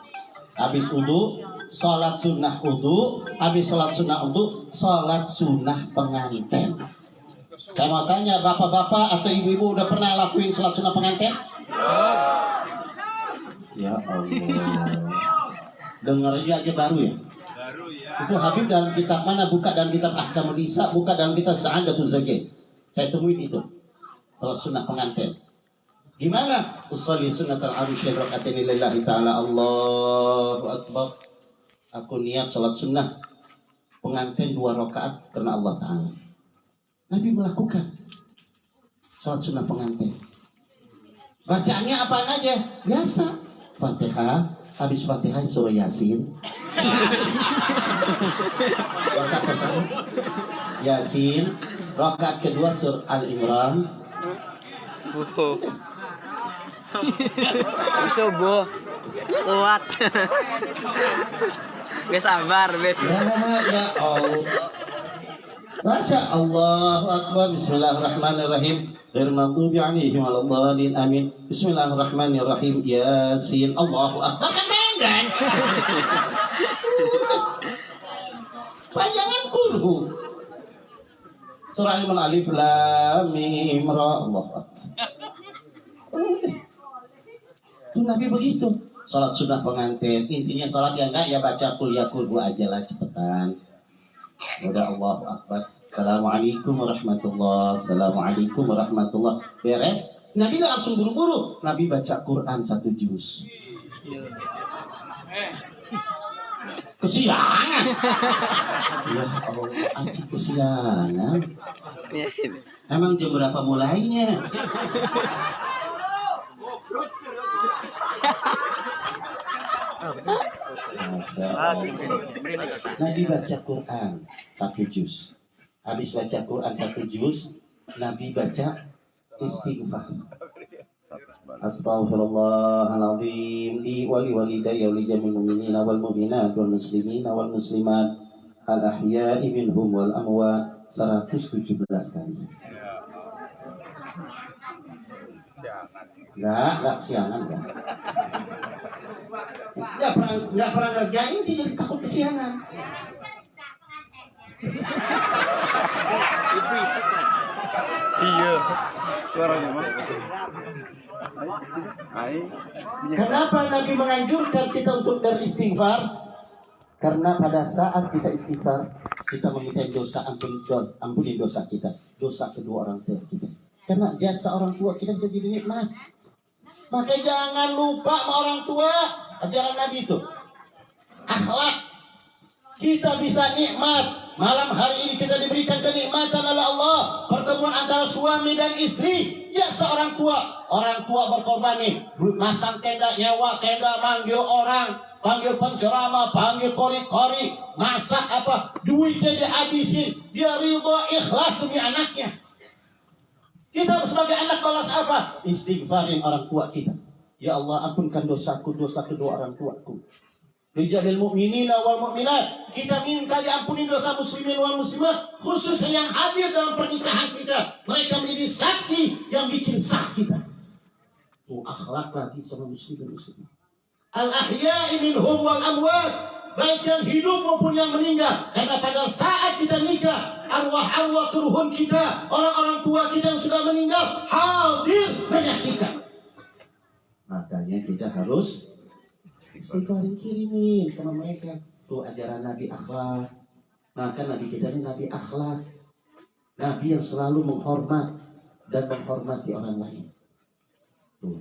Habis wudu, sholat sunnah wudu. Habis sholat sunnah wudu, sholat sunnah pengantin. Saya mau tanya, bapak-bapak atau ibu-ibu udah pernah lakuin sholat sunnah pengantin? Ya Allah. Dengarnya aja baru ya? Itu Habib dalam kitab mana? Buka dalam kitab Ahkamul Nisa, buka dalam kitab Sa'adatul Zagir. Saya temuin itu. Sholat sunnah pengantin. Gimana? Usolli sunnatal arusyi raka'atain lillahi ta'ala. Allahu Akbar. Aku niat sholat sunnah pengantin 2 rakaat karena Allah Ta'ala. Nabi melakukan sholat sunnah pengantin. Bacaannya apaan aja? Biasa. Fatihah, habis Fatihah surah Yasin. Rakaat pertama Yasin, rakaat kedua surah Al-Imran. Subuh kuat. Gak sabar, Bet. Ya Allah. Baca Allahu Akbar. Bismillahirrahmanirrahim. Ghairil maghdubi 'alaihim waladdallin. Amin. Bismillahirrahmanirrahim. Yasin. Allahu Akbar. Kan pendek. Panjangan kurhu. Surah Al-Imran, Alif Lam Mim Ra. Allahu Akbar. Itu Nabi begitu. Salat sunnah pengantin. Intinya salat yang enggak ya baca qul ya qul aja lah cepetan. Udah Allahu Akbar. Assalamualaikum warahmatullah. Assalamualaikum warahmatullah. Beres. Nabi nggak langsung buru-buru. Nabi baca Quran 1 juz. Kesiangan. Ya Allah, aji kesiangan. Emang jam berapa mulainya? Nabi baca Quran 1 juz. Habis baca Quran 1 juz, Nabi baca istighfar. Astaghfirullahaladzim li wali walidayya wa li jami'il mu'minina wal mu'minat wal muslimina wal muslimat al ahya'i minhum wal amwat 117 kali. Enggak siangan enggak. Enggak pernah ngerjain sih jadi takut kesiangan. Iya. Suaranya mah. Kenapa Nabi menganjurkan kita untuk beristighfar? Karena pada saat kita istighfar, kita meminta dosa, ampuni dosa kita, dosa kedua orang tua kita. Karena jasa orang tua kita jadi nikmat. Maka jangan lupa sama orang tua. Ajaran Nabi itu akhlak. Kita bisa nikmat. Malam hari ini kita diberikan kenikmatan oleh Allah. Pertemuan antara suami dan istri. Ya seorang tua. Orang tua berkorban nih. Masang tenda, nyewa tenda, manggil orang. Panggil penceramah, panggil kori-kori. Masak apa. Duitnya dihabisin. Dia ridho ikhlas demi anaknya. Kita sebagai anak balas apa? Istighfarin orang tua kita. Ya Allah, ampunkan dosaku, dosa kedua orang tuaku. Rijal mu'minina wal mu'minat. Kita minta diampuni dosa muslimin wal muslimat, khususnya yang hadir dalam pernikahan kita. Mereka menjadi saksi yang bikin sah kita. Tuh akhlak lagi sama muslimin muslimat. Al-ahya'i minhum wal amwat, baik yang hidup maupun yang meninggal. Karena pada saat kita nikah, arwah-arwah keruhun kita, orang-orang tua kita yang sudah meninggal hadir menyaksikan. Makanya kita harus istighfarin, kirimin sama mereka. Tuh ajaran Nabi akhlak. Maka Nabi kita ini Nabi akhlak. Nabi yang selalu menghormat dan menghormati orang lain. Tuh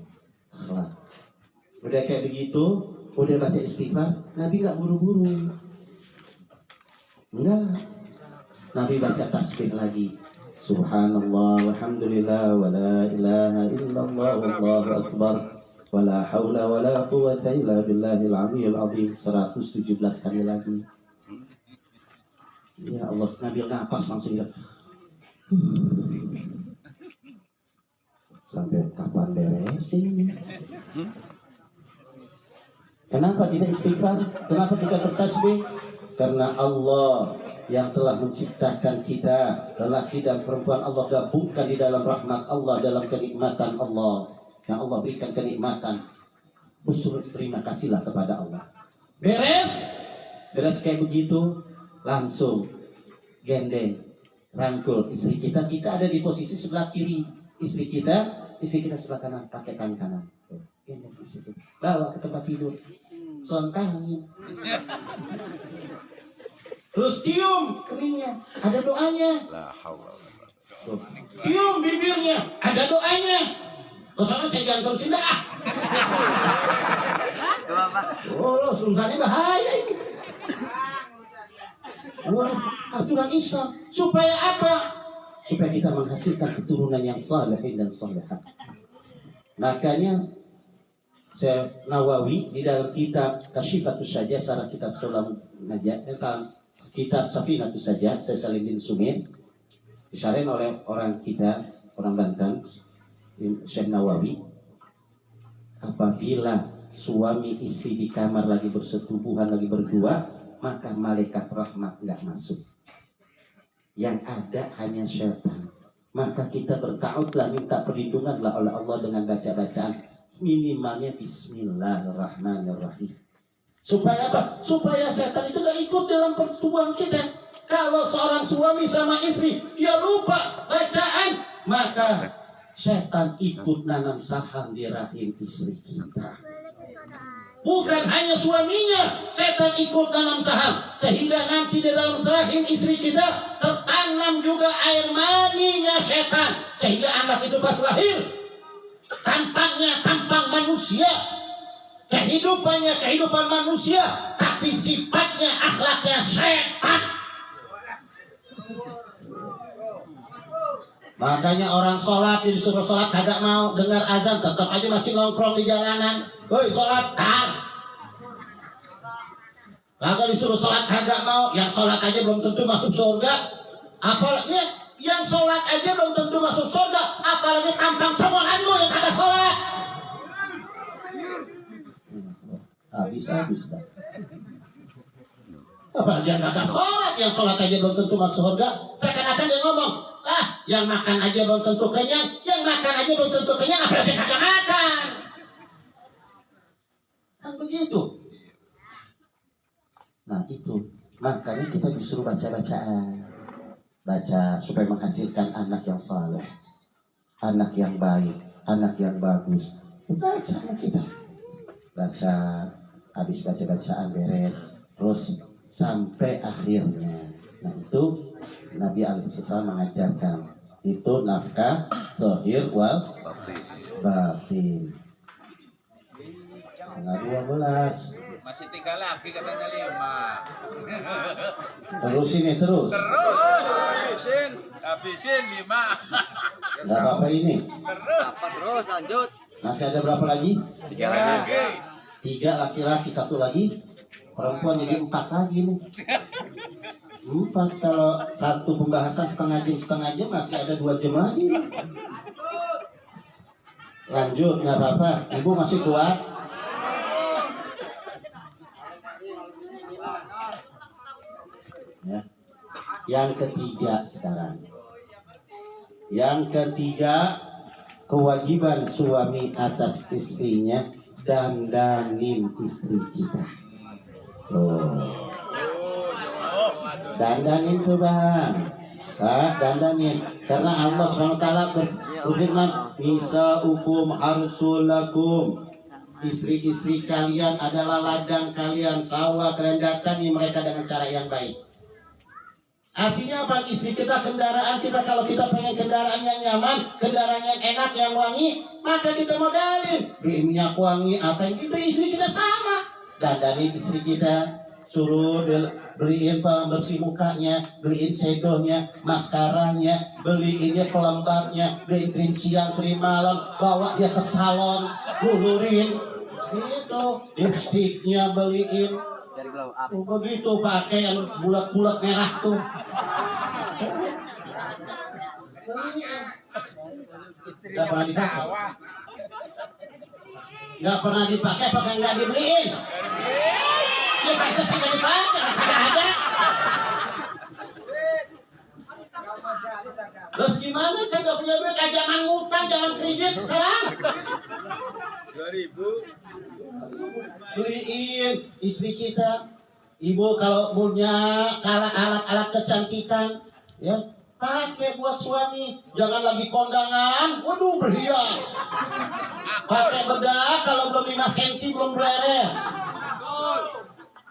akhlak. Udah kayak begitu, udah baca istighfar, Nabi nggak buru-buru. Enggak. Nabi baca tasbih lagi. Subhanallah, walhamdulillah, wa la ilaha illallah, wallahu akbar. Wala haula wala quwwata illa billahil aliyyil azim. 117 kali lagi. Ya Allah, Nabi nafas langsung ya. Sampai kapan beres ini? Kenapa kita istighfar? Kenapa kita bertasbih? Karena Allah yang telah menciptakan kita, lelaki dan perempuan, Allah gabungkan di dalam rahmat Allah, dalam kenikmatan Allah. Yang Allah berikan kenikmatan, bersyukur, terima kasihlah kepada Allah. Beres kayak begitu, langsung gendeng, rangkul istri kita. Kita ada di posisi sebelah kiri istri kita sebelah kanan, pakai tangan kanan. Gendeng istri kita, bawa ke tempat tidur, selangkangi. Terus cium keningnya, ada doanya. Cium bibirnya, ada doanya. Soalnya saya jangan terusin dah. Oh, susahnya bahaya ini. Aturan Islam supaya apa? Supaya kita menghasilkan keturunan yang salihin dan salihah. Makanya Nawawi di dalam kitab Kasyifatus Sajjah, sarah kitab Sulam Najat, kitab Safinatus Sajjah, saya Salim bin Sumin, disyarahin oleh orang kita, orang Banten, Syekh Nawawi, apabila suami istri di kamar lagi bersetubuhan, lagi berdua, maka malaikat rahmat nggak masuk. Yang ada hanya syaitan. Maka kita bertaudlah, minta perlindunganlah oleh Allah dengan baca-bacaan minimalnya Bismillahirrahmanirrahim. Supaya apa? Supaya setan itu nggak ikut dalam persetubuhan kita. Kalau seorang suami sama istri dia lupa bacaan, maka setan ikut nanam saham di rahim istri kita. Bukan hanya suaminya, setan ikut nanam saham. Sehingga nanti di dalam rahim istri kita tertanam juga air maninya setan. Sehingga anak itu pas lahir, tampangnya tampang manusia, kehidupannya kehidupan manusia, tapi sifatnya akhlaknya setan. Makanya orang sholat disuruh sholat kagak mau, dengar azan tetap aja masih nongkrong di jalanan. Woi sholat, kagak disuruh sholat kagak mau. Yang sholat aja belum tentu masuk surga, apalagi yang sholat aja belum tentu masuk surga, apalagi tampang semuanya lu yang kagak sholat. Habis dah. Apalagi yang kagak sholat, yang sholat aja belum tentu masuk surga. Seakan-akan dia ngomong, yang makan aja belum tentu kenyang, yang makan aja belum tentu kenyang, apalagi kagak makan. Kan begitu. Nah itu, makanya kita disuruh baca-bacaan. Baca supaya menghasilkan anak yang saleh, anak yang baik, anak yang bagus. Baca kita. Baca, habis baca-bacaan beres, terus sampai akhirnya. Nah itu Nabi Alaihissalam mengajarkan itu nafkah zahir wal batin. 12. Masih 3 lagi katanya 5. Terus ini terus. Habisin 5. Enggak apa-apa ini. Terus lanjut. Masih ada berapa lagi? 3 lagi. 3 laki-laki, 1 lagi perempuan, jadi 4 lagi nih. 4 kalau 1 pembahasan setengah jam masih ada 2 jam lagi. Lanjut, nggak apa-apa. Ibu masih kuat? Ya. Yang ketiga sekarang. Yang ketiga, kewajiban suami atas istrinya dandanin istri kita. Oh. Dandanin tuh bang, dandanin. Karena Allah SWT berfirman, Nisa hukum arsulakum. Istri-istri kalian adalah ladang kalian, sawah kalian datangi mereka dengan cara yang baik. Artinya apa? Istri kita, kendaraan kita, kalau kita pengen kendaraan yang nyaman, kendaraan yang enak, yang wangi, maka kita modalin beli minyak wangi, apa yang kita, istri kita sama. Dandanin istri kita, suruh beliin pembersih mukanya, beliin sedohnya, maskaranya, beliinnya pelembarnya, beliin krim siang, krim malam, bawa dia ke salon, bulurin, gitu, lipstiknya beliin. Begitu pakai yang bulat-bulat merah tuh. Gak pernah dipakai. Gak pernah dipakai, pakai nggak dibeliin. Ya pasti sih nggak dipakai, nggak ada. Terus gimana? Kagak punya duit, jangan ngutang, jangan kredit sekarang. 2000. Beliin istri kita, ibu kalau punya alat-alat kecantikan, ya pakai buat suami. Jangan lagi kondangan, waduh berhias. Pakai bedak, kalau belum 5 cm belum beres.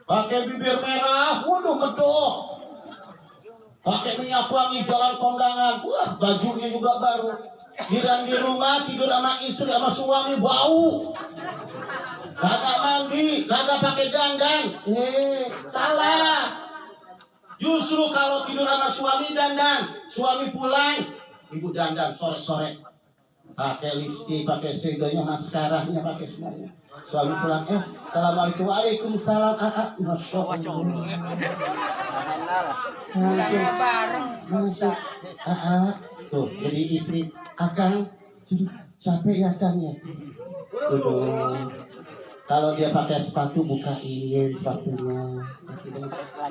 Pakai bibir merah, waduh medok. Pakai minyak wangi jalan kondangan, wah bajunya juga baru. Giran di rumah tidur sama istri sama suami bau. Kagak mandi, kagak pakai dandan. Salah. Justru kalau tidur sama suami dandan, suami pulang, ibu dandan sore-sore. Pakai lipstick, pakai sedonya, maskaranya, pakai semuanya. Suami pulang, assalamualaikum, waalaikumsalam. Masya Allah. Langsung. Tuh, jadi istri, akang, capek ya kang ya. Kalau dia pakai sepatu, bukain sepatunya.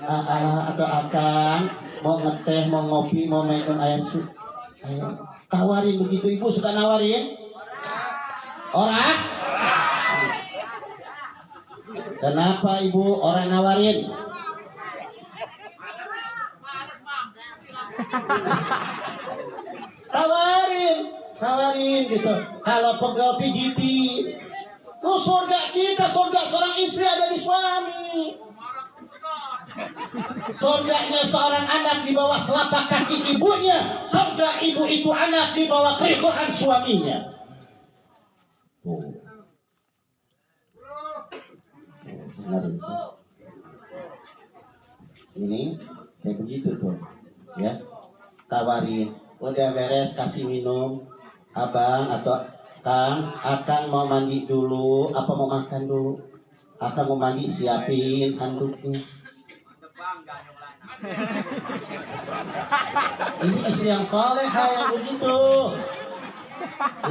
Atau akang mau ngeteh, mau ngopi, mau minum air susu, tawarin begitu. Ibu suka nawarin? Orang? Kenapa ibu orang nawarin? Tawarin gitu. Kalau pegel pijitin. Tuh surga kita, surga seorang istri ada di suami. Surganya seorang anak di bawah telapak kaki ibunya. Surga ibu itu anak di bawah kerikuan suaminya. Ini kayak begitu tuh, ya. Tawarin, udah beres kasih minum, abang atau kang, akang mau mandi dulu, apa mau makan dulu? Akang mau mandi, siapin handuknya. Ini istri yang salehah yang begitu.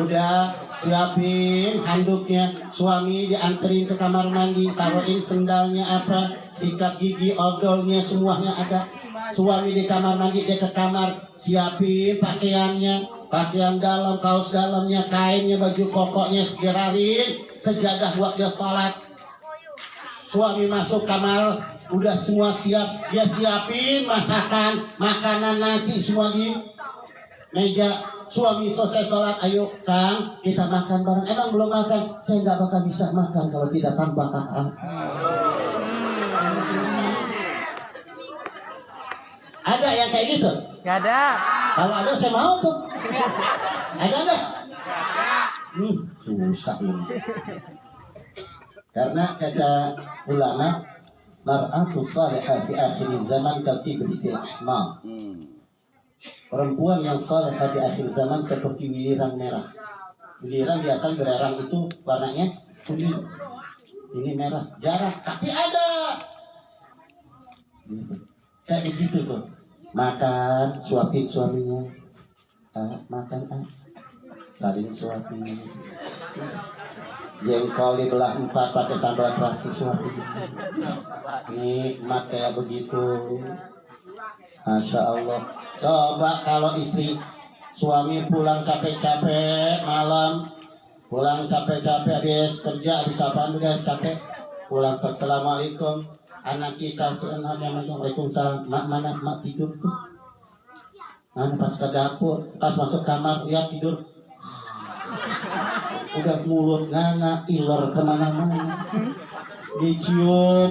Udah siapin handuknya, suami dianterin ke kamar mandi, taruhin sendalnya apa, sikat gigi, odolnya semuanya ada. Suami di kamar mandi, dia ke kamar, siapin pakaiannya, pakaian dalam, kaos dalamnya, kainnya, baju kokoknya, segerarin, sejadah buat dia sholat. Suami masuk kamar, udah semua siap, dia siapin masakan, makanan, nasi, semua di meja. Suami selesai sholat, ayo kang kita makan bareng. Emang belum makan? Saya nggak bakal bisa makan kalau tidak tanpa kakak. Ada yang kayak gitu? Gak ada. Kalau ada saya mau tuh. Ada nggak? Susah ini. Karena kata ulama, mar'atus salihah fi akhir zaman kal kibritil ahmar. Perempuan yang saleh di akhir zaman seperti wiliran merah. Wiliran biasa bererang itu warnanya kuning. Ini merah, jarang, tapi ada. Kayak begitu tuh. Makan, suapin suaminya. Makan. saling suapin. Jengkol dibelah 4 pakai sambal terasi suapin. Nikmat kayak begitu. Masya Allah. Coba kalau istri suami pulang capek-capek malam, pulang capek-capek habis kerja, habis apa juga capek, pulang assalamualaikum, anak kita Waalaikumsalam, mak mana mak tidur tuh, pas ke dapur, pas masuk kamar ya tidur, udah mulut nganga, iler kemana-mana, dicium,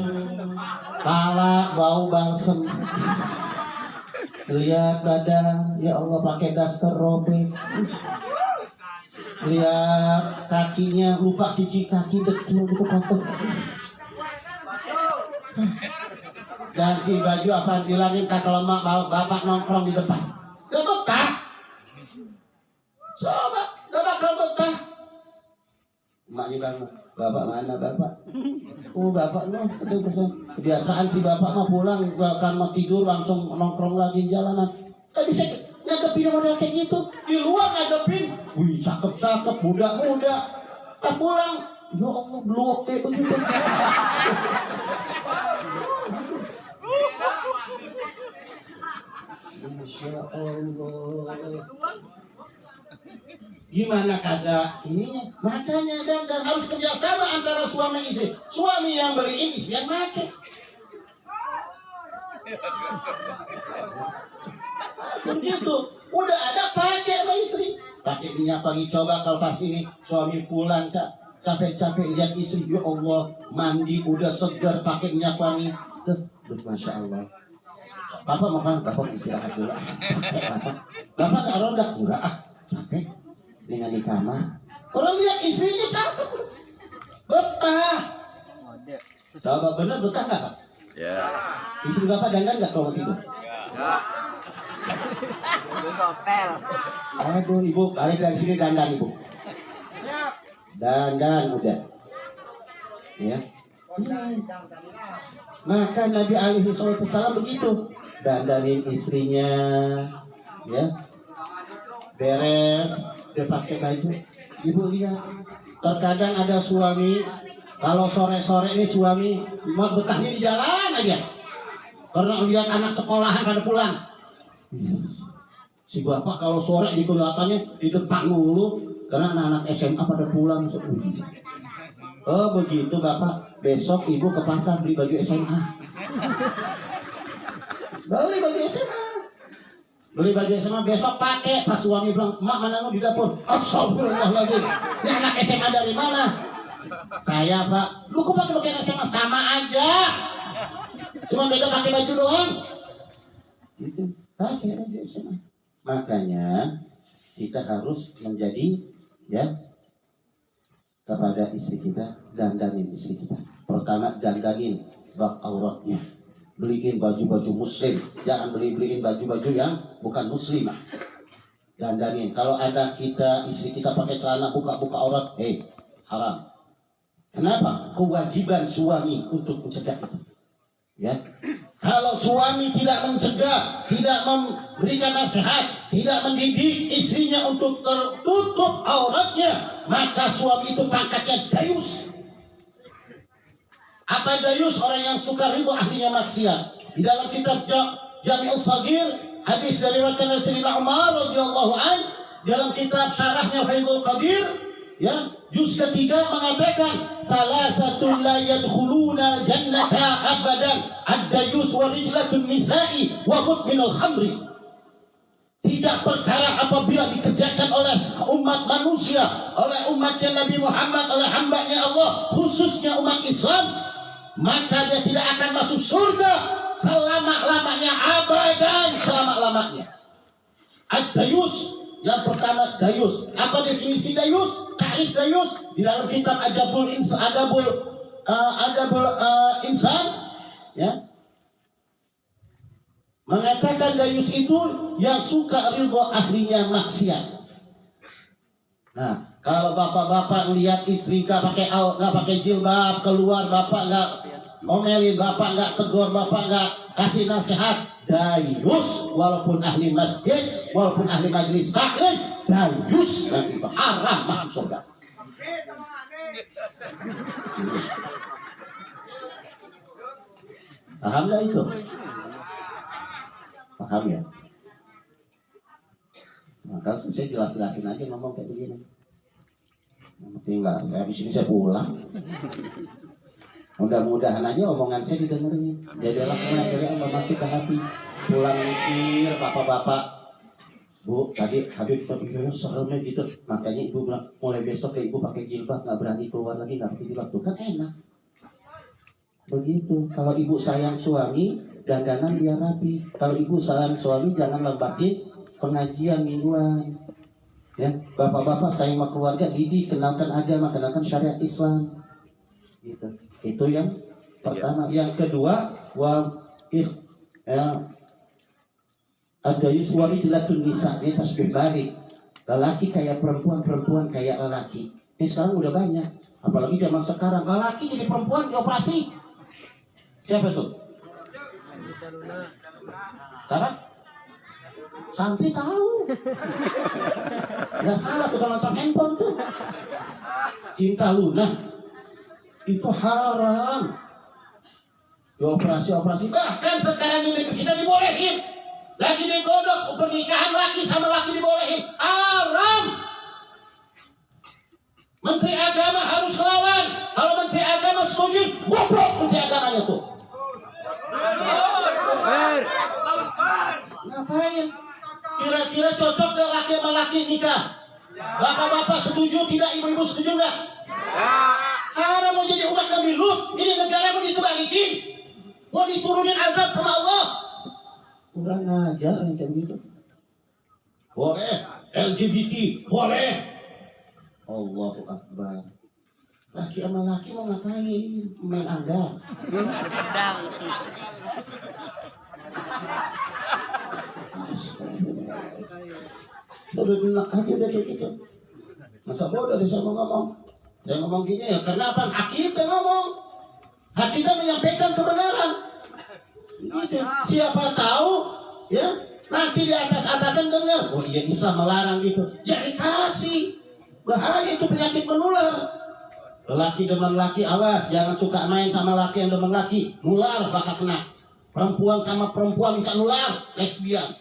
kepala bau balsem. Lihat badan, ya Allah pakai daster robek. Lihat kakinya, lupa cuci kaki dekil gitu kotor. Ganti baju apa bilangin kalau bapak nongkrong di depan. Gak betah. Coba kalau betah. Emak juga bapak mana bapak? Oh bapak no, kebiasaan si bapak mah pulang kan mau tidur langsung nongkrong lagi di jalanan. Bisa ngadepin model kayak gitu di luar ngadepin, wih cakep muda, pas pulang, ya Allah blok kayak begitu. Masya Allah. Gimana kagak ininya? Makanya dan harus kerjasama antara suami istri. Suami yang beliin, istri yang make. Begitu. Udah ada pakai sama istri. Pakai minyak wangi. Coba kalau pas ini suami pulang capek-capek lihat istri, ya Allah mandi udah segar pakai minyak wangi. Tuh, Masya Allah. Bapak mau kan? Bapak istirahat dulu. Bapak nggak rondak? Enggak capek. Dengan di kamar, orang lihat istrinya cakep, betah. Coba bener betah nggak Pak? Ya. Istri bapak dandan nggak kalau tidur? Ya. Aduh ibu, balik dari sini dandan ibu. Dandan udah. Ya. Maka Nabi alaihi wasallam begitu, dandanin istrinya, ya. Beres. Dia pakai baju, ibu lihat. Terkadang ada suami, kalau sore-sore ini suami mau betahnya di jalan aja, karena lihat anak sekolahan pada pulang. Si bapak kalau sore kelihatannya di depan mulu, karena anak-anak SMA pada pulang. Oh begitu bapak, besok ibu ke pasar beli baju SMA. Beli baju SMA. Beli baju SMA besok pakai. Pas suami bilang, mak mana lu di dapur? Astagfirullahaladzim. Ini anak SMA dari mana? Saya pak. Lu kok pakai SMA sama aja. Cuma beda pakai baju doang. Gitu. Pakai baju SMA. Makanya kita harus menjadi ya kepada istri kita, dandanin istri kita. Pertama dandanin bak auratnya. Beliin baju-baju muslim, jangan beliin baju-baju yang bukan muslim. Dandanin. Kalau ada istri kita pakai celana buka-buka aurat, haram. Kenapa? Kewajiban suami untuk mencegah itu. Ya. Kalau suami tidak mencegah, tidak memberikan nasihat, tidak mendidik istrinya untuk tertutup auratnya, maka suami itu pangkatnya dayus. Apa dayus? Orang yang suka ridho ahlinya maksiat. Di dalam kitab Jami'ul Saghir, hadis dari Sayyidina Umar radhiyallahu an, dalam kitab syarahnya Faidul Qadir, ya, juz ketiga mengatakan salasatun la yadkhuluna jannata abadan ad-dayus wa rijlatun nisa'i wa mudminul khamri. Tidak perkara apabila dikerjakan oleh umat manusia, oleh umatnya Nabi Muhammad, oleh hambanya Allah, khususnya umat Islam, maka dia tidak akan masuk surga selama-lamanya, abadan, selama-lamanya. Ad-dayus, yang pertama dayus. Apa definisi dayus? Ta'rif dayus di dalam kitab Adabul Insan, ya, mengatakan dayus itu yang suka ridho ahlinya maksiat. Nah, kalau bapak-bapak lihat istri nggak pakai jilbab keluar, bapak nggak ngomelin, bapak nggak tegur, bapak nggak kasih nasihat, dayus. Walaupun ahli masjid, walaupun ahli majelis taklim, dayus dan itu haram masuk surga. Paham nggak itu? Paham ya? Maka saya jelas-jelasin aja ngomong kayak begini. Tinggal, habis ini saya pulang. Mudah-mudahan aja omongan saya didengerin. Jadi rahmat dari Allah masuk ke hati. Pulang mikir, bapak-bapak, Bu, tadi Habib Fabio seremnya gitu. Makanya ibu bilang, mulai besok ke ibu pakai jilbab, nggak berani keluar lagi, nggak pakai jilbab. Tuh kan enak. Begitu. Kalau ibu sayang suami, dandanan biar rapi. Kalau ibu sayang suami, jangan lepasin pengajian mingguan. Ya, bapak-bapak sayang sama keluarga, didik, kenalkan agama, kenalkan syariat Islam. Gitu. Itu yang pertama. Yang kedua, ada yuswari dilatun nisa, ini tasbih balik. Lelaki kayak perempuan, perempuan kayak lelaki. Ini sekarang udah banyak. Apalagi zaman sekarang, lelaki jadi perempuan dioperasi. Siapa tuh? Siapa? Santri tahu. Nggak salah tuh kalau nonton handphone tuh. Cinta Luna itu haram. Dioperasi-operasi. Bahkan sekarang ini kita dibolehin. Lagi digodok pernikahan laki sama laki dibolehin. Haram. Menteri Agama harus lawan. Kalau Menteri Agama setuju, goblok Menteri Agamanya tuh. Ngapain? Kira-kira cocok gak laki sama laki nikah? Bapak-bapak setuju tidak? Ibu-ibu setuju nggak? Haram mau jadi umat Nabi Lut. Ini negara mau ditebalikin, mau diturunin azab sama Allah. Kurang ngajar yang kayak gitu. Boleh LGBT, boleh. Allahu Akbar. Laki sama laki mau ngapain? Main anggar. Pedang. Udah enak aja udah kayak gitu. Masa bodoh deh saya mau ngomong. Saya ngomong gini ya karena apa? Hak kita ngomong. Hak kita menyampaikan kebenaran. Gitu. Siapa tahu ya nanti di atas-atasan dengar, oh iya Islam melarang gitu. Ya dikasih. Bahaya itu penyakit menular. Lelaki demen laki, awas jangan suka main sama laki yang demen laki. Nular bakal kena. Perempuan sama perempuan bisa nular, lesbian.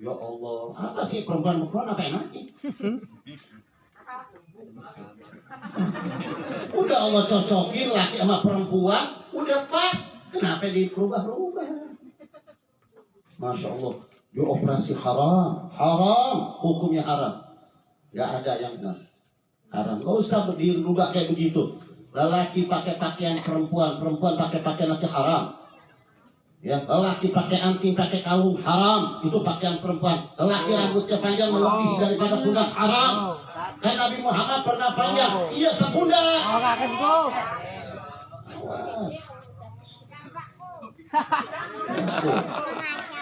Ya Allah, apa sih perempuan-perempuan apa yang mati? Udah Allah cocokin laki sama perempuan, udah pas. Kenapa dirubah-rubah? Masya Allah, dia operasi haram, haram, hukumnya haram. Gak ada yang benar. Haram, gak usah dirubah kayak begitu. Lelaki pakai pakaian perempuan, perempuan pakai pakaian laki haram. Ya, lelaki pakai anting, pakai kalung haram, itu pakaian perempuan. Lelaki rambutnya panjang melebihi daripada pundak haram. Dan Nabi Muhammad pernah panjang, iya sepundak.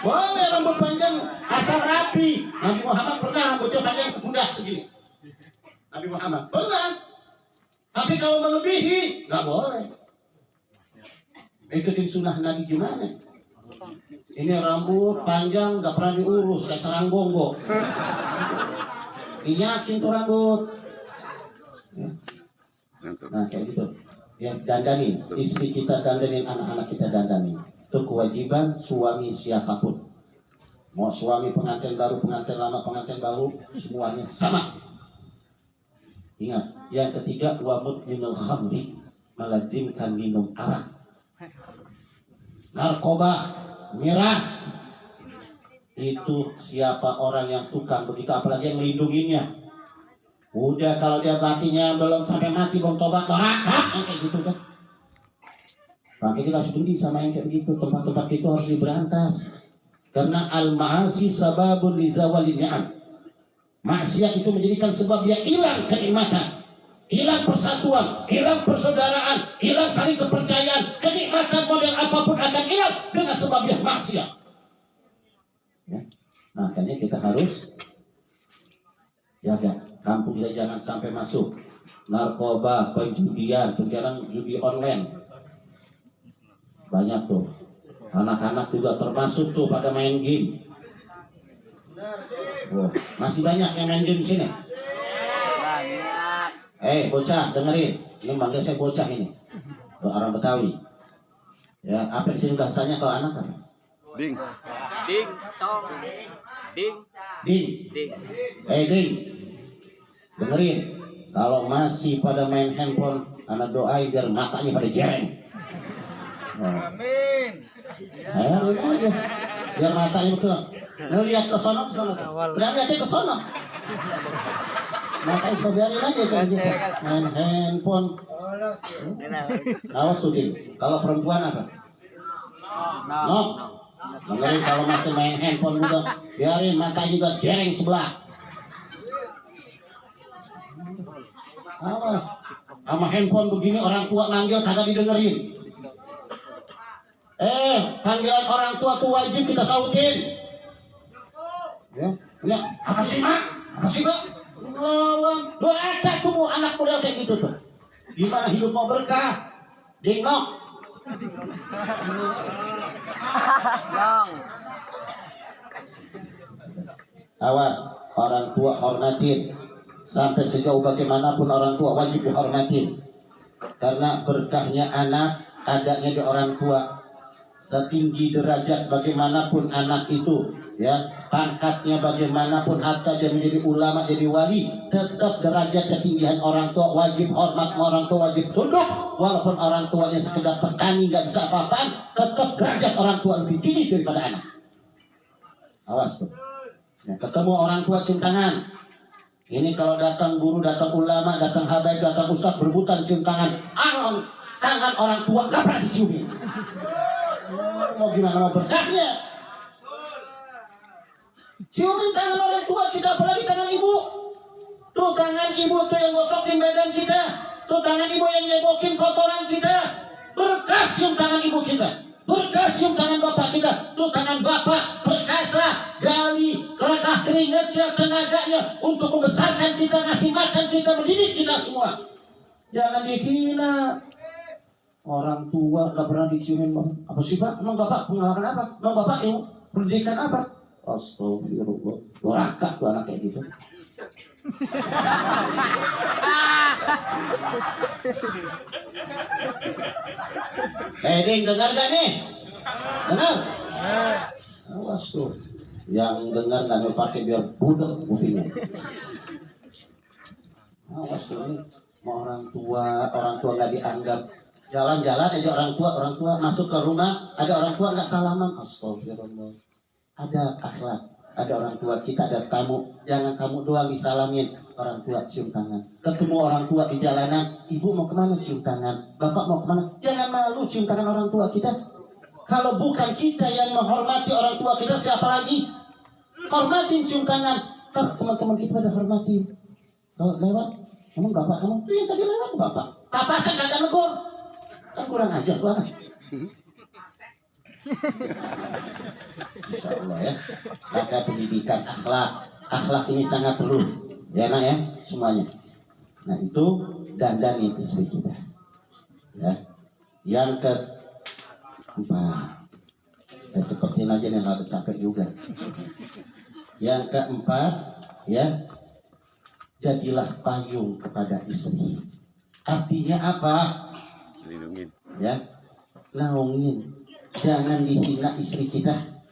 Boleh rambut panjang asal rapi. Nabi Muhammad pernah rambutnya panjang sepundak segini. Nabi Muhammad pernah. Tapi kalau melebihi nggak boleh. Ikutin sunnah Nabi gimana? Ini rambut panjang nggak pernah diurus kayak sarang gonggo. Dinyakin tuh rambut. Ya. Nah kayak gitu. Ya dandanin istri kita, dandanin anak-anak kita, dandanin. Itu kewajiban suami siapapun. Mau suami pengantin baru, pengantin lama, pengantin baru, semuanya sama. Ingat, yang ketiga wa mudminul khamri, melazimkan minum arak. Narkoba, miras, itu siapa orang yang tukang begitu, apalagi yang melindunginya. Udah kalau dia matinya belum sampai mati belum tobat neraka yang kayak gitu kan. Makanya kita harus benci sama yang kayak begitu. Tempat-tempat itu harus diberantas. Karena al-ma'asi sababun li zawalin ni'am. Maksiat itu menjadikan sebab dia hilang kenikmatan, hilang persatuan, hilang persaudaraan, hilang saling kepercayaan. Kenikmatan model apapun akan hilang dengan sebab dia maksiat. Ya. Makanya kita harus jaga kampung kita jangan sampai masuk narkoba, penjudian, sekarang judi online. Banyak tuh. Anak-anak juga termasuk tuh pada main game. Oh, masih banyak yang main game di sini. Bocah, dengerin. Ini manggil saya bocah ini. Orang Betawi. Ya, apa sih bahasanya kalau anak apa? Ding. Ding. Tong. Ding. Ding. Ding. Ding. Dengerin. Kalau masih pada main handphone, anak doain biar matanya pada jereng. Amin. Aja. Biar matanya betul. Ngelihat ke sono, lihatnya ke sono. Matanya bisa biarin aja kalau gitu. Main handphone. Awas Sudin. Kalau perempuan apa? No. Dengerin, kalau masih main handphone juga, biarin matanya juga jereng sebelah. Awas. Sama handphone begini orang tua manggil kagak didengerin. Panggilan orang tua tuh wajib kita sautin. Ya, apa sih mak? Apa sih mak? Lawan, doakan tuh anak muda kayak gitu tuh. Gimana hidup mau berkah? Dingok. Awas, orang tua hormatin. Sampai sejauh bagaimanapun orang tua wajib dihormatin. Karena berkahnya anak adanya di orang tua. Setinggi derajat bagaimanapun anak itu, ya, pangkatnya bagaimanapun, hatta dia menjadi ulama, jadi wali, tetap derajat ketinggian orang tua wajib hormat, orang tua wajib tunduk. Walaupun orang tuanya sekedar petani nggak bisa apa-apaan, tetap derajat orang tua lebih tinggi daripada anak. Awas tuh. Ya, ketemu orang tua cium tangan. Ini kalau datang guru, datang ulama, datang habaib, datang ustaz berebutan cium tangan. Tangan orang tua nggak pernah diciumin. Mau gimana mau berkahnya? Ciumin tangan orang tua kita, apalagi tangan ibu. Tuh tangan ibu tuh yang gosokin badan kita. Tuh tangan ibu yang nyebokin kotoran kita. Berkah cium tangan ibu kita. Berkah cium tangan bapak kita. Tuh tangan bapak perkasa, gali, kerah keringatnya, tenaganya untuk membesarkan kita, ngasih makan kita, mendidik kita semua. Jangan dihina. Orang tua gak pernah diciumin. Apa sih pak? Emang bapak pengalaman apa? Emang bapak ilmu pendidikan apa? Astagfirullah. Doraka tuh anak kayak gitu. Ding, dengar gak nih? Dengar? Awas tuh. Yang dengar gak mau pakai biar budek kupingnya. Awas tuh nih. Orang tua gak dianggap. Jalan-jalan aja orang tua masuk ke rumah, ada orang tua nggak salaman. Astagfirullah. Ada akhlak, ada orang tua kita, ada tamu, jangan kamu doang disalamin. Orang tua cium tangan. Ketemu orang tua di jalanan, ibu mau kemana cium tangan, bapak mau kemana, jangan malu cium tangan orang tua kita. Kalau bukan kita yang menghormati orang tua kita, siapa lagi? Hormatin cium tangan. Kalau teman-teman kita pada hormatin. Kalau lewat, emang bapak kamu tuh yang tadi lewat bapak. Bapak saya kagak negur. Kan kurang ajar tuh anak. Insya Allah ya. Maka pendidikan akhlak ini sangat perlu, ya nak ya, semuanya. Nah itu dandanin istri kita. Ya. Yang keempat, saya cepetin aja nih, ada capek juga. Yang keempat, ya, jadilah payung kepada istri. Artinya apa? Ya, naungin, jangan dihina istri kita.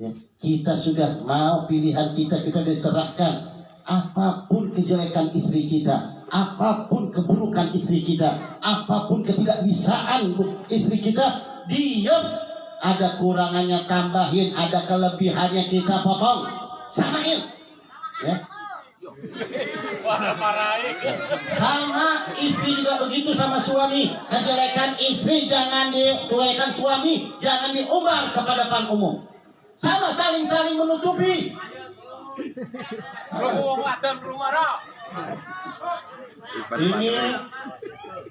Ya, kita sudah mau pilihan kita diserahkan. Apapun kejelekan istri kita, apapun keburukan istri kita, apapun ketidakbisaan istri kita, diam. Ada kurangannya tambahin, ada kelebihannya kita potong, samain. Ya. Sama istri juga begitu sama suami. Kejelekan istri jangan dicuekan suami, jangan diumbar kepada depan umum. Sama saling menutupi. Ini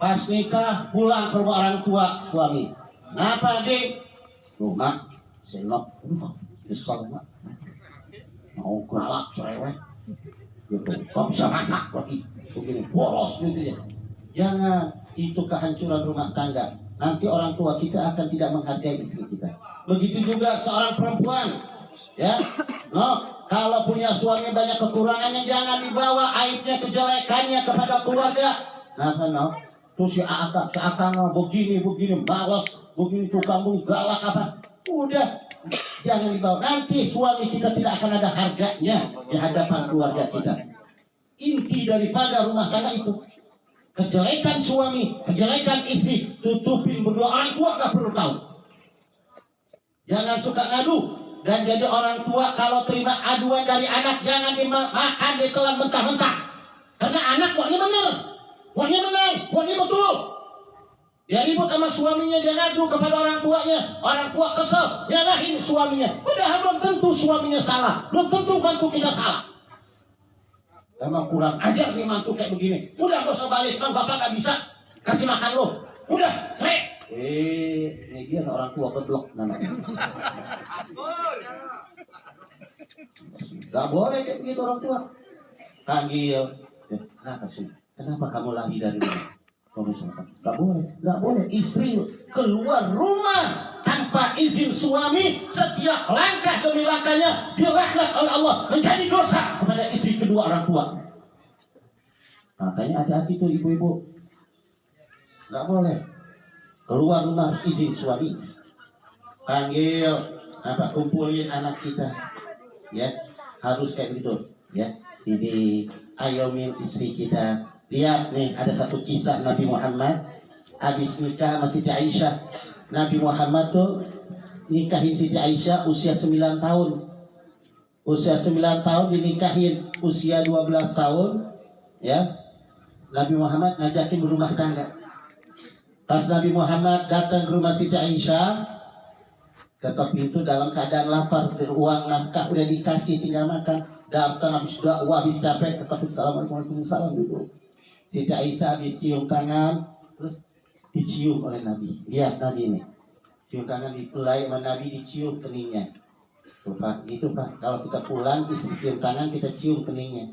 pas nikah pulang ke rumah orang tua suami. Kenapa adik? Rumah senok, kesel mak. Mau galak cerewet. Gitu. Kok bisa masak lagi begini boros gitu ya. Jangan, itu kehancuran rumah tangga. nanti orang tua kita akan tidak menghargai istri kita. Begitu juga seorang perempuan, ya, no, kalau punya suami banyak kekurangannya, jangan dibawa aibnya, kejelekannya kepada keluarga. Nah, no, tuh si akang begini, malas, begini tukang galak apa, udah, jangan dibawa. Nanti suami kita tidak akan ada harganya di hadapan keluarga kita. Inti daripada rumah tangga itu, kejelekan suami, kejelekan istri, tutupin berdua. Orang tua gak perlu tahu. Jangan suka ngadu. Dan jadi orang tua kalau terima aduan dari anak, jangan dimakan, ditelan mentah-mentah. Karena anak maunya benar, maunya menang, maunya betul. Dia ribut sama suaminya, dia ngadu kepada orang tuanya. Orang tua kesel, nyalahin suaminya. Padahal belum tentu suaminya salah, belum tentu mantu kita salah. Emang kurang ajar nih mantu kayak begini. Udah gak usah balik, bang, bapak gak bisa kasih makan lo. Udah, cerai. Ini dia orang tua keblok namanya. Gak boleh kayak begitu orang tua. Panggil, kenapa sih? Kenapa kamu lari dari rumah? Gak boleh, gak boleh. Istri keluar rumah tanpa izin suami, setiap langkah demi langkahnya dilaknat oleh Allah, menjadi dosa kepada istri kedua orang tua. Makanya hati-hati tuh ibu-ibu, gak boleh keluar rumah harus izin suami. Panggil, kumpulin anak kita, ya, harus kayak gitu, ya. Jadi ayomin istri kita. Lihat nih, ada satu kisah Nabi Muhammad habis nikah sama Siti Aisyah. Nabi Muhammad tuh nikahin Siti Aisyah usia 9 tahun. Usia 9 tahun dinikahin, usia 12 tahun, ya. Nabi Muhammad ngajakin berumah tangga. Pas Nabi Muhammad datang ke rumah Siti Aisyah, ketok pintu dalam keadaan lapar, uang nafkah udah dikasih, tinggal makan. Datang habis dakwah, habis capek, ketok pintu, assalamualaikum, salam dulu. Siti Aisyah habis cium tangan, terus dicium oleh Nabi. Lihat Nabi ini, cium tangan dipelai sama Nabi, dicium keningnya. Tuh Pak, gitu Pak. Kalau kita pulang, istri cium tangan, kita cium keningnya.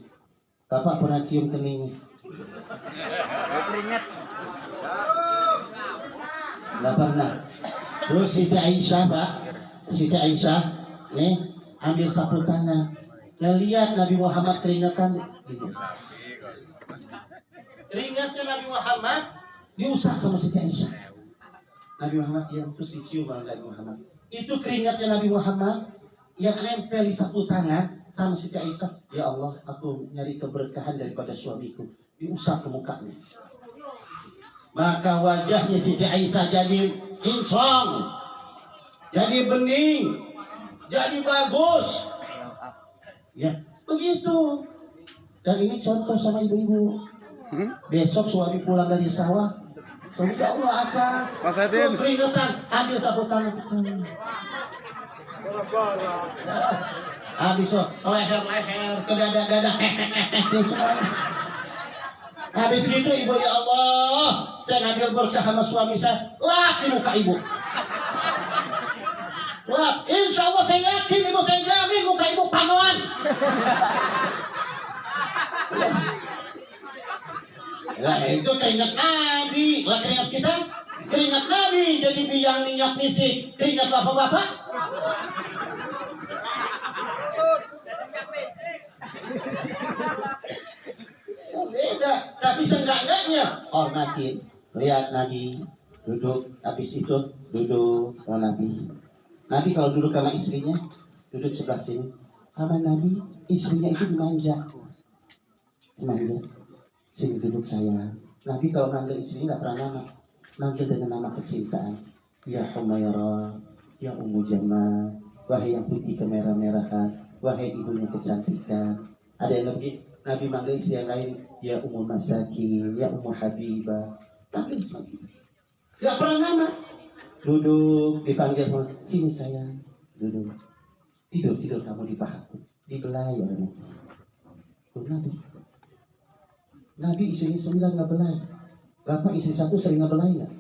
Bapak pernah cium keningnya? Keringat. Nggak pernah. Terus Siti Aisyah Pak, Siti Aisyah nih ambil sapu tangan, ngelihat Nabi Muhammad keringatan, gitu. Keringatnya Nabi Muhammad diusap sama Siti Aisyah. Nabi Muhammad yang terus dicium oleh Nabi Muhammad. Itu keringatnya Nabi Muhammad yang nempel di sapu tangan sama Siti Aisyah. Ya Allah, aku nyari keberkahan daripada suamiku. Diusap ke mukanya. Maka wajahnya Siti Aisyah jadi kinclong, jadi bening, jadi bagus. Ya, begitu. Dan ini contoh sama ibu-ibu. Besok suami pulang dari sawah, suami ya Allah akan keringetan, ambil sapu tangan. Habis leher-leher ke dada-dada, habis gitu ibu, ya Allah, saya ngambil berkah sama suami saya, lap di muka ibu. Lap, insya Allah saya yakin ibu, saya jamin muka ibu panoan. Nah, itu keringat Nabi. Lah keringat kita, keringat Nabi jadi biang minyak misik. Keringat bapak-bapak. Beda, tapi seenggak-enggaknya hormatin. Lihat Nabi duduk, habis itu duduk sama Nabi. Nabi kalau duduk sama istrinya, duduk sebelah sini. Sama Nabi, istrinya itu dimanja. Sini duduk saya. Nabi kalau manggil istrinya nggak pernah nama, manggil dengan nama kecintaan. Ya Humairah, ya Ummu Jamal, wahai yang putih kemerah-merahan, wahai ibunya kecantikan. Ada yang lebih, Nabi manggil istri yang lain, ya Ummu Masakin, ya Ummu Habibah. Panggil lagi. Nggak pernah nama. Duduk, dipanggil, sini sayang, duduk. Tidur kamu di pahaku, dibelai oleh Nabi. Nabi istrinya 9 nggak belai. Bapak istri 1 sering nggak belai nggak?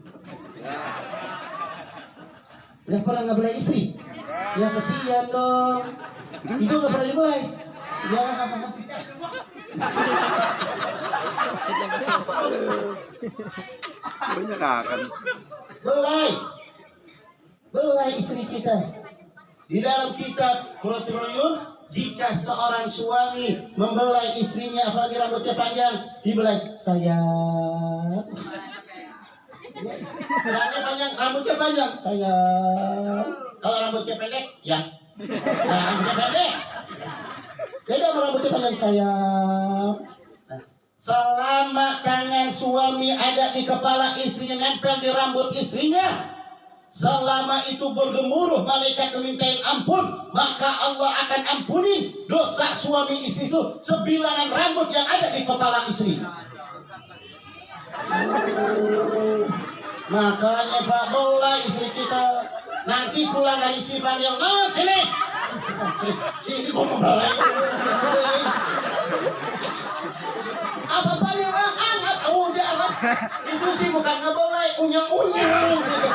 Nggak pernah nggak belai istri. Ya kesian dong. Ibu nggak pernah dibelai. Ya. Banyak akan. Belai istri kita. Di dalam kitab Qurratul Uyun, jika seorang suami membelai istrinya apalagi rambutnya panjang, dibelai, sayang. Rambutnya panjang, sayang. Kalau rambutnya pendek, ya. Nah, rambutnya pendek. Beda sama rambutnya panjang, sayang. Nah, selama tangan suami ada di kepala istrinya, nempel di rambut istrinya, selama itu bergemuruh malaikat memintain ampun, maka Allah akan ampuni dosa suami istri itu sebilangan rambut yang ada di kepala istri. Makanya Pak, boleh istri kita nanti pulang dari istri panggil, nah sini sini kok membelai apa paling anggap udah anggap itu sih bukan ngebelai, unyang-unyang gitu.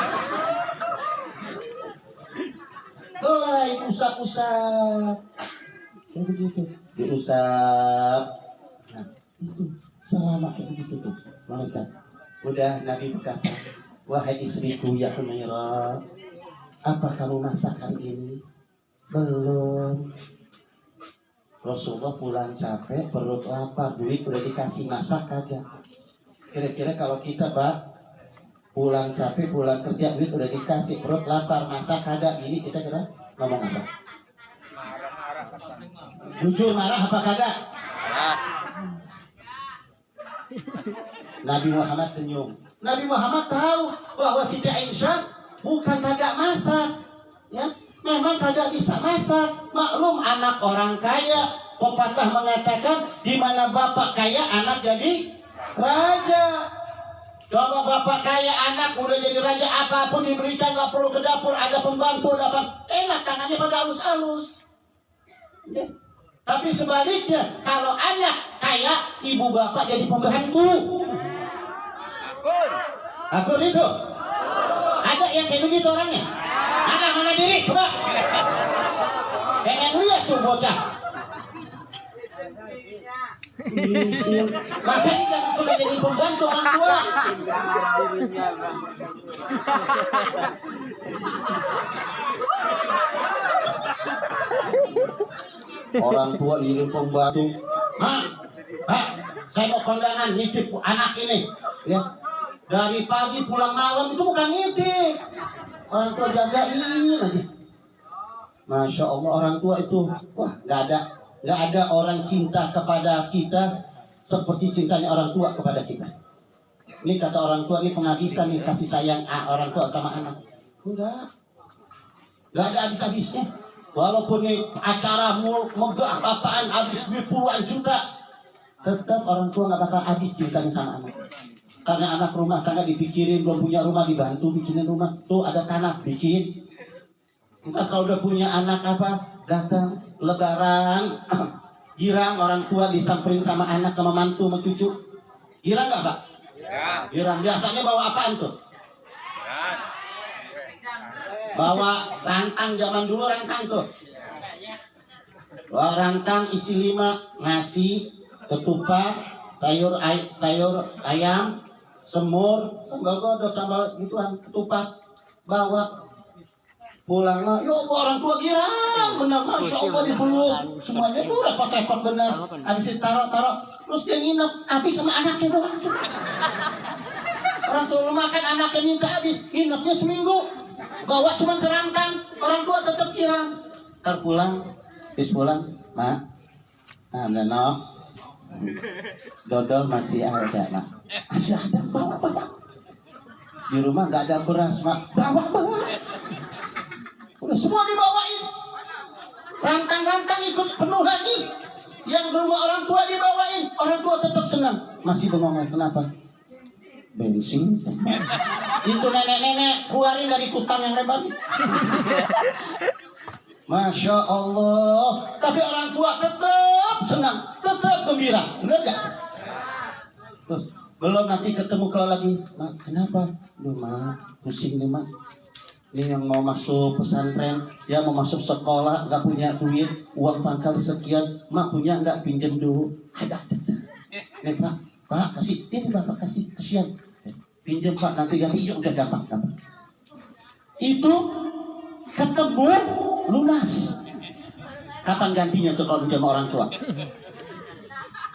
Belai usap-usap kayak begitu, diusap. Nah, itu selama kayak begitu tuh malaikat. Udah Nabi berkata, wahai istriku ya Humairah, apa kamu masak hari ini? Belum. Rasulullah pulang capek, perut lapar, duit udah dikasih, masak kagak. Kira-kira kalau kita Pak pulang capek, pulang kerja, duit udah dikasih, perut lapar, masak kagak, ini kita kira ngomong apa? Jujur marah apa kagak? Nabi Muhammad senyum. Nabi Muhammad tahu bahwa Siti Aisyah bukan kagak masak, ya. Memang kagak bisa masak. Maklum anak orang kaya. Pepatah mengatakan di mana bapak kaya anak jadi raja. Coba bapak kaya anak udah jadi raja, apapun diberikan nggak perlu ke dapur, ada pembantu, ada enak, tangannya pada halus-halus. Ya. Tapi sebaliknya kalau anak kaya ibu bapak jadi pembantu. Akur itu. Ada yang kayak begitu orangnya. Mana diri coba. Pengen lihat tuh bocah. Makanya jangan suka jadi pembantu orang tua. Orang tua jadi pembantu. Saya mau kondangan nitip anak ini, ya. Dari pagi pulang malam itu bukan nitip. Orang tua jagain aja. Masya Allah, orang tua itu, wah, nggak ada orang cinta kepada kita seperti cintanya orang tua kepada kita. Ini kata orang tua, ini penghabisan nih kasih sayang orang tua sama anak. Nggak ada habis-habisnya. Walaupun nih acara megah apaan habis puluhan juta, tetap orang tua nggak bakal habis cintanya sama anak. Karena anak rumah tangga dipikirin, belum punya rumah dibantu bikinin rumah. Tuh ada tanah bikin. Kita kalau udah punya anak apa, datang lebaran, girang orang tua disamperin sama anak, sama mantu, sama cucu. Girang nggak Pak? Ya. Girang. Biasanya bawa apaan tuh? Bawa rantang, zaman dulu rantang tuh. Bawa rantang isi 5, nasi, ketupat, sayur ayam, semur, sambal godok, sambal gituan, ketupat, bawa pulang lah. Ya Allah, orang tua girang benar, Masya Allah, dipeluk semuanya tuh repot-repot benar. Habis itu taruh terus dia nginep habis sama anaknya doang. Orang tua makan, anaknya minta habis, nginepnya seminggu, bawa cuma serantang, orang tua tetap girang. Ntar pulang, habis pulang, Mak, nah, dodol masih ada, Mak. Masih ada, bawa. Di rumah nggak ada beras, Mak. Bawa. Udah semua dibawain. Rantang-rantang ikut penuh lagi. Yang di rumah orang tua dibawain. Orang tua tetap senang. Masih bengong, kenapa? Bensin. Itu nenek-nenek keluarin dari kutang yang lebar. Masya Allah. Tapi orang tua tetap senang, tetap gembira. Benar gak? Terus belum nanti ketemu kalau lagi, Mak, kenapa? Duh, Mak, pusing nih, Mak. Ini yang mau masuk pesantren, ya mau masuk sekolah, nggak punya duit, uang pangkal sekian, mak punya nggak, pinjam dulu. Ada. Nih pak kasih, ini bapak kasih, kesian. Pinjam pak, nanti ganti, iya udah gampang. Itu ketemu lunas. Kapan gantinya tuh kalau pinjam orang tua?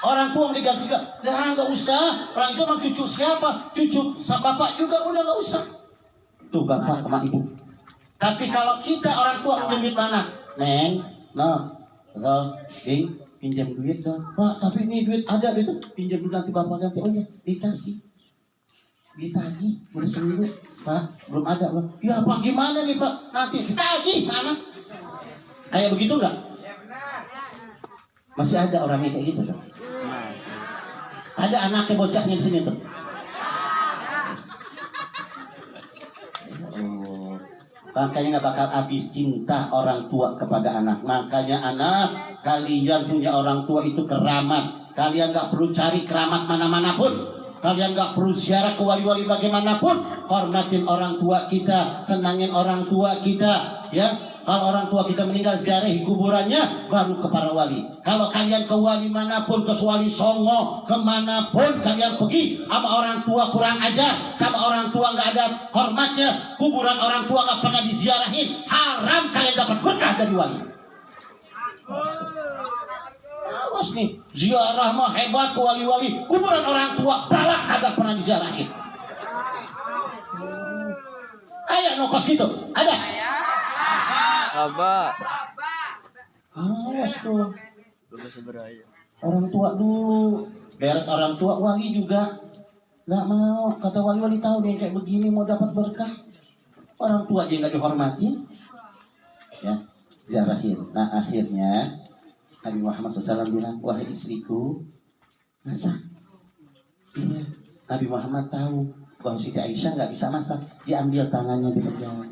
Orang tua diganti juga, nggak usah. Orang itu emang cucu siapa? Cucu bapak juga udah nggak usah. Tuh bapak sama ibu. Tapi kalau kita orang tua pinjam duit mana? Neng, pinjam duit dong. Pak, tapi ini duit ada itu. Pinjam duit nanti bapak ganti. Oh iya, dikasih. Ditagih, udah seminggu. Pak, belum ada loh. Ya pak, gimana nih pak? Nanti ditagih mana? Kayak begitu nggak? Masih ada orang yang kayak gitu kan? Ada anaknya bocahnya di sini tuh. Makanya nggak bakal habis cinta orang tua kepada anak. Makanya anak, kalian punya orang tua itu keramat. Kalian nggak perlu cari keramat mana-mana pun. Kalian nggak perlu ziarah ke wali-wali bagaimanapun. Hormatin orang tua kita, senangin orang tua kita, ya. Kalau orang tua kita meninggal, ziarahi kuburannya, baru ke para wali. Kalau kalian ke wali manapun, ke Wali Songo, kemanapun kalian pergi, sama orang tua kurang ajar, sama orang tua nggak ada hormatnya, kuburan orang tua nggak pernah diziarahin, haram kalian dapat berkah dari wali. Awas nih, ziarah mah hebat ke wali-wali, kuburan orang tua balak kagak pernah diziarahin. Ayo nokos itu, ada. Abah. Awas tuh. Orang tua dulu. Beres orang tua, wali juga nggak mau. Kata wali-wali tahu dia kayak begini mau dapat berkah. Orang tua aja nggak dihormatin. Ya, ziarahin. Nah akhirnya Nabi Muhammad SAW bilang, wahai istriku, masak. Iya. Nabi Muhammad tahu bahwa Siti Aisyah nggak bisa masak. Diambil tangannya dipegang.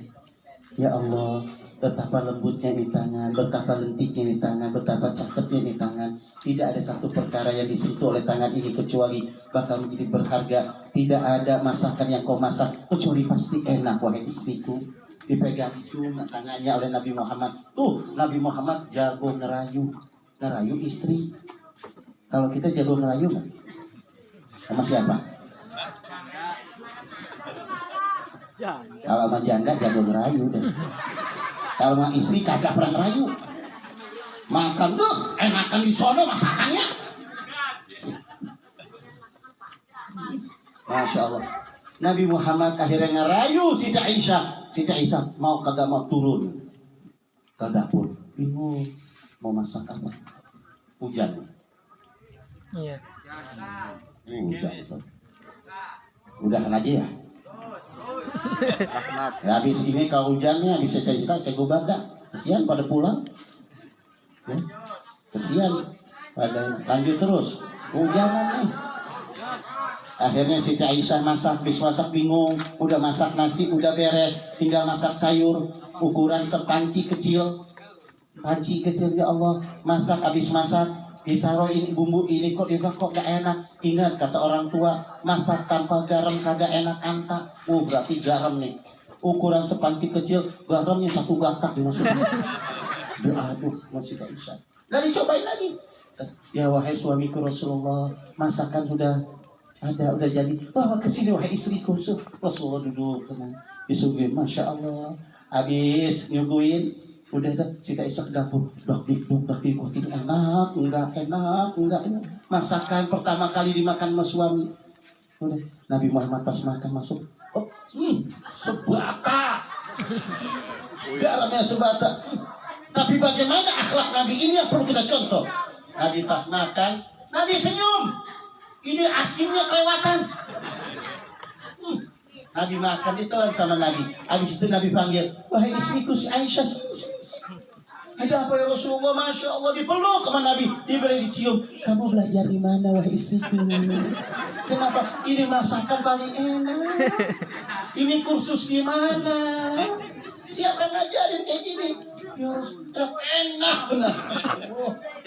Ya Allah, betapa lembutnya di tangan, betapa lentiknya di tangan, betapa cakepnya di tangan. Tidak ada satu perkara yang disentuh oleh tangan ini kecuali bakal menjadi berharga. Tidak ada masakan yang kau masak kecuali pasti enak, wahai istriku. Dipegang itu tangannya oleh Nabi Muhammad. Tuh, Nabi Muhammad jago ngerayu istri. Kalau kita jago ngerayu nggak? Sama siapa? Kalau sama janda jago ngerayu deh. Kalau sama istri kagak pernah ngerayu. Makan tuh enakan di sono masakannya. Masya Allah. Nabi Muhammad akhirnya ngerayu Siti Aisyah. Siti Aisyah mau kagak mau turun ke dapur. Bingung mau masak apa? Hujan. Iya. Hujan. Udah kan aja ya. Rahmat. Ya, habis ini kalau hujannya bisa saya gubah dah. Kesian pada pulang. Ya. Kesian pada lanjut terus. Hujanan nih. Akhirnya Siti Aisyah masak, habis masak bingung. Udah masak nasi, udah beres. Tinggal masak sayur. Ukuran sepanci kecil. Panci kecil, ya Allah. Masak, habis masak. Ditaruh ini bumbu ini kok gak enak. Ingat kata orang tua, masak tanpa garam kagak enak anta. Berarti garam nih. Ukuran sepanci kecil, garamnya satu gakak dimasukin. Aduh, masih gak bisa. Gak dicobain lagi. Ya wahai suamiku Rasulullah, masakan udah ada, udah jadi. Bawa ke sini wahai istriku. Rasulullah duduk tenang. Disuguhin, Masya Allah. Habis nyuguhin, udah dah, Siti Aisyah ke dapur. Dak-dik-dik, enak, enggak. Masakan pertama kali dimakan sama suami. Udah, Nabi Muhammad pas makan masuk. Oh, sebata. Garamnya sebata. Tapi bagaimana akhlak Nabi ini yang perlu kita contoh. Nabi pas makan, Nabi senyum. Ini asinnya kelewatan. Nabi makan ditelan sama Nabi. Habis itu Nabi panggil, wahai istriku si Aisyah, sini. Ada apa ya Rasulullah? Masya Allah, dipeluk sama Nabi, diberi dicium. Kamu belajar di mana wahai istriku? Kenapa? Ini masakan paling enak. Ini kursus di mana? Siapa yang ngajarin kayak gini? Ya Rasulullah, enak benar.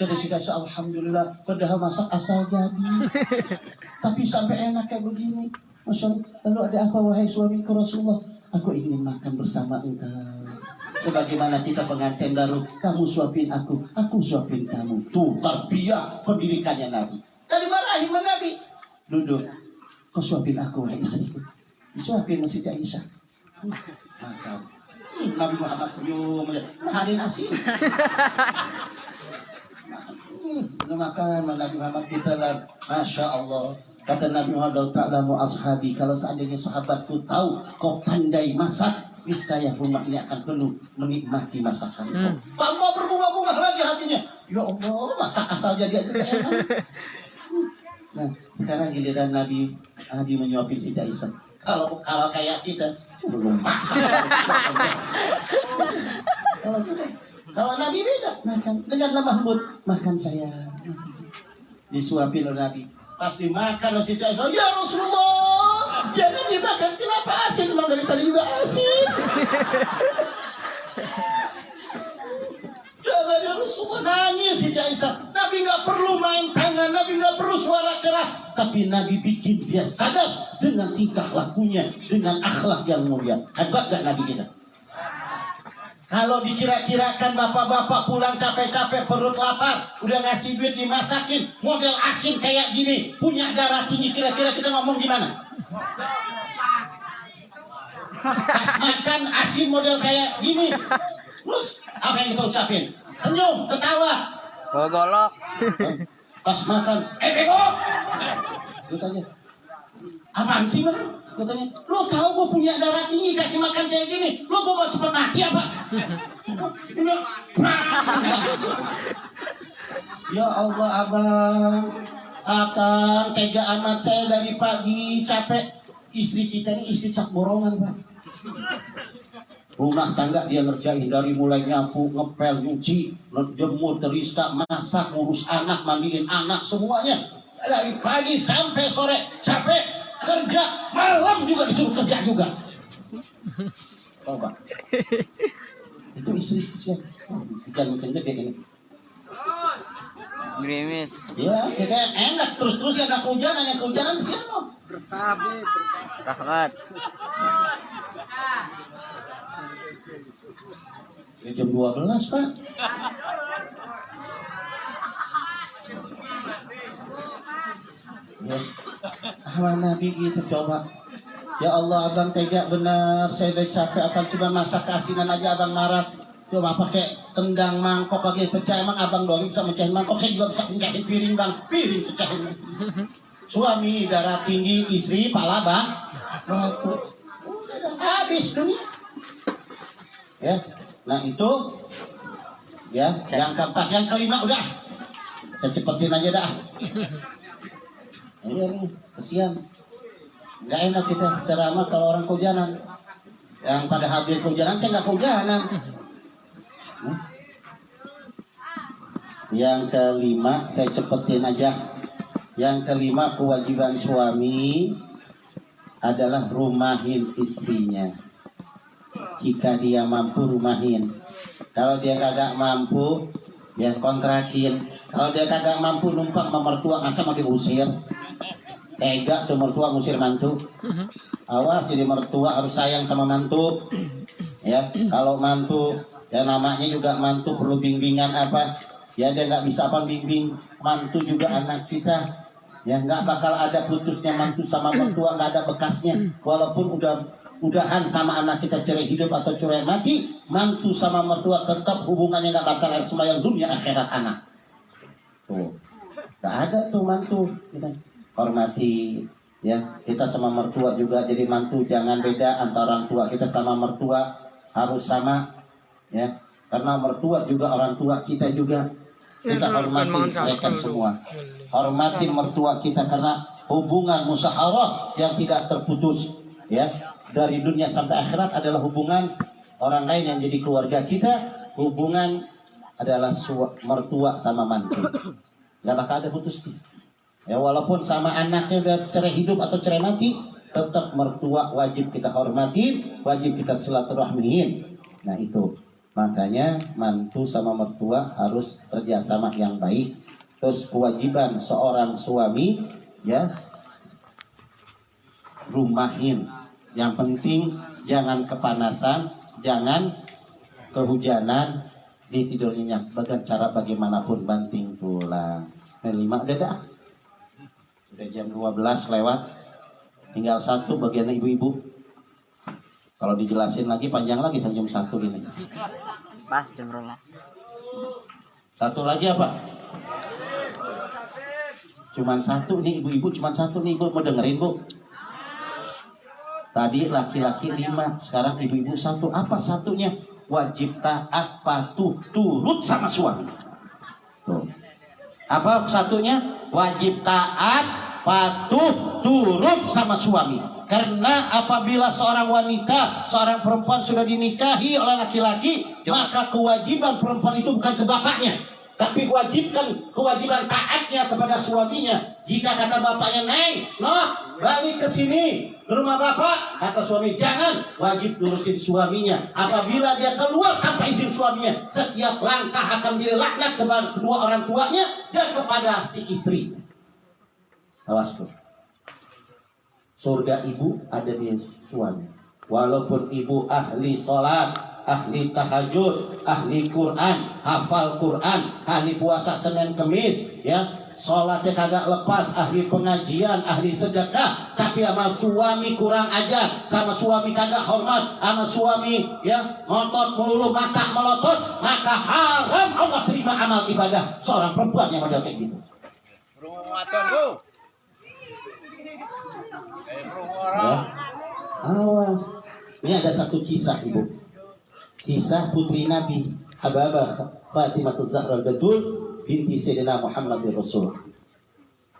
Jadi sudah alhamdulillah, padahal masak asal jadi. Tapi sampai enak kayak begini. Masya Allah. Lalu ada apa wahai suamiku Rasulullah? aku ingin makan bersama engkau. Sebagaimana kita pengantin baru, kamu suapin aku suapin kamu. Tuh tarbiyah pendidikannya Nabi. Tadi marahin Nabi. Duduk, kau suapin aku wahai istriku. Disuapin Siti Aisyah. Makan. Nabi Muhammad senyum, maharin asin. Makan Nabi Muhammad kita lah, Masya Allah. Kata Nabi Muhammad, ta'lamu ashabi, kalau seandainya sahabatku tahu kau pandai masak, niscaya rumah ini akan penuh menikmati masakan. Tambah berbunga-bunga lagi hatinya. Ya Allah, masak asal jadi aja enak. Nah, sekarang giliran Nabi menyuapin Siti Aisyah. Kalau kayak kita belum makan. Kalau Nabi beda, makan dengan lemah lembut, makan sayang. Disuapin oleh Nabi. Pas dimakan oleh Siti Aisyah, ya Rasulullah, jangan dimakan, kenapa asin? Memang dari tadi juga asin. Jangan ya Rasulullah, nangis Siti Aisyah. Nabi nggak perlu main tangan, Nabi nggak perlu suara keras, tapi Nabi bikin dia sadar dengan tingkah lakunya, dengan akhlak yang mulia. Hebat gak Nabi kita? Kalau dikira-kirakan bapak-bapak pulang capek-capek perut lapar, udah ngasih duit dimasakin, model asin kayak gini, punya darah tinggi, kira-kira kita ngomong gimana? Pas makan asin model kayak gini, terus apa yang kita ucapin? Senyum, ketawa. Golok. Pas makan, bego. Gue tanya, apaan sih bang? Katanya, lo tahu gue punya darah tinggi, kasih makan kayak gini, lo mau cepat mati apa? Ya Allah abang, akang tega amat, saya dari pagi capek. Istri kita ini istri cak borongan bang. Rumah tangga dia ngerjain dari mulai nyapu, ngepel, nyuci, jemur, teriska, masak, ngurus anak, mandiin anak, semuanya. Dari pagi sampai sore capek. Kerja malam juga disuruh kerja juga. Tahu Pak? Itu istri siapa? Bukan gede ini. Gerimis. Ya, kita enak terus ya nggak kehujanan, yang kehujanan siapa? Rahmat. Ya, jam 12 Pak. Ya. Ahwan Nabi gitu coba. Ya Allah abang tega benar, saya udah capek akan cuma masak asinan aja abang marah. Coba pakai tendang mangkok lagi pecah, emang abang doang bisa mecahin mangkok, saya juga bisa pecahin piring bang, piring pecahin. Suami darah tinggi, istri pala bang, habis dunia. Ya, nah itu ya yang keempat, yang kelima udah, saya cepetin aja dah. Iya nih, kesian. Nggak enak kita ceramah kalau orang kehujanan. Yang pada hadir kehujanan, saya nggak kehujanan. Yang kelima, saya cepetin aja. Yang kelima, kewajiban suami adalah rumahin istrinya. Jika dia mampu, rumahin. Kalau dia kagak mampu, ya kontrakin. Kalau dia kagak mampu, numpang sama mertua, masa mau diusir? Tega tuh mertua ngusir mantu. Awas, jadi mertua harus sayang sama mantu. Ya, kalau mantu, ya namanya juga mantu perlu bimbingan apa? Ya dia nggak bisa apa bimbing mantu juga anak kita. Ya nggak bakal ada putusnya mantu sama mertua, nggak ada bekasnya. Walaupun udahan sama anak kita cerai hidup atau cerai mati, mantu sama mertua tetap hubungannya nggak bakal harus sembahyang dunia akhirat anak. Tuh, nggak ada tuh mantu. Kita hormati, ya kita sama mertua juga jadi mantu, jangan beda antara orang tua kita sama mertua, harus sama, ya karena mertua juga orang tua kita juga, kita hormati mereka semua, hormati mertua kita karena hubungan musyawarah yang tidak terputus, ya dari dunia sampai akhirat adalah hubungan orang lain yang jadi keluarga kita, hubungan adalah mertua sama mantu, nggak bakal ada putus. Ya walaupun sama anaknya udah cerai hidup atau cerai mati, tetap mertua wajib kita hormati, wajib kita silaturahmiin. Nah itu makanya mantu sama mertua harus kerjasama yang baik. Terus kewajiban seorang suami, ya rumahin. Yang penting jangan kepanasan, jangan kehujanan, di tidur nyenyak. Bahkan cara bagaimanapun banting tulang. 5 udah dah. Udah jam 12 lewat. Tinggal 1 bagian ibu-ibu. Kalau dijelasin lagi panjang lagi sampai jam 1 ini. Pas jam 12. 1 lagi apa? Cuman 1 nih ibu-ibu, cuman 1 nih ibu, mau dengerin bu? Tadi laki-laki 5, sekarang ibu-ibu 1. Apa satunya? Wajib taat, patuh, turut sama suami. Tuh. Apa satunya? Wajib taat, patuh, turut sama suami. Karena apabila seorang wanita, seorang perempuan sudah dinikahi oleh laki-laki, maka kewajiban perempuan itu bukan ke bapaknya, tapi kewajiban taatnya kepada suaminya. Jika kata bapaknya, "Neng, noh, balik ke sini, ke rumah bapak," kata suami, "jangan," wajib turutin suaminya. Apabila dia keluar tanpa izin suaminya, setiap langkah akan menjadi laknat kepada kedua orang tuanya dan kepada si istri. Awas tuh. Surga ibu ada di suami. Walaupun ibu ahli sholat, ahli tahajud, ahli Quran, hafal Quran, ahli puasa Senin Kemis, ya, sholatnya kagak lepas, ahli pengajian, ahli sedekah, tapi sama suami kurang ajar, sama suami kagak hormat, sama suami ya ngotot melulu, mata melotot, maka haram Allah terima amal ibadah seorang perempuan yang model kayak gitu. Ya. Awas. Ini ada satu kisah ibu. Kisah putri Nabi Hababah Fatimah Az-Zahra Al-Batul binti Sayyidina Muhammad Rasul.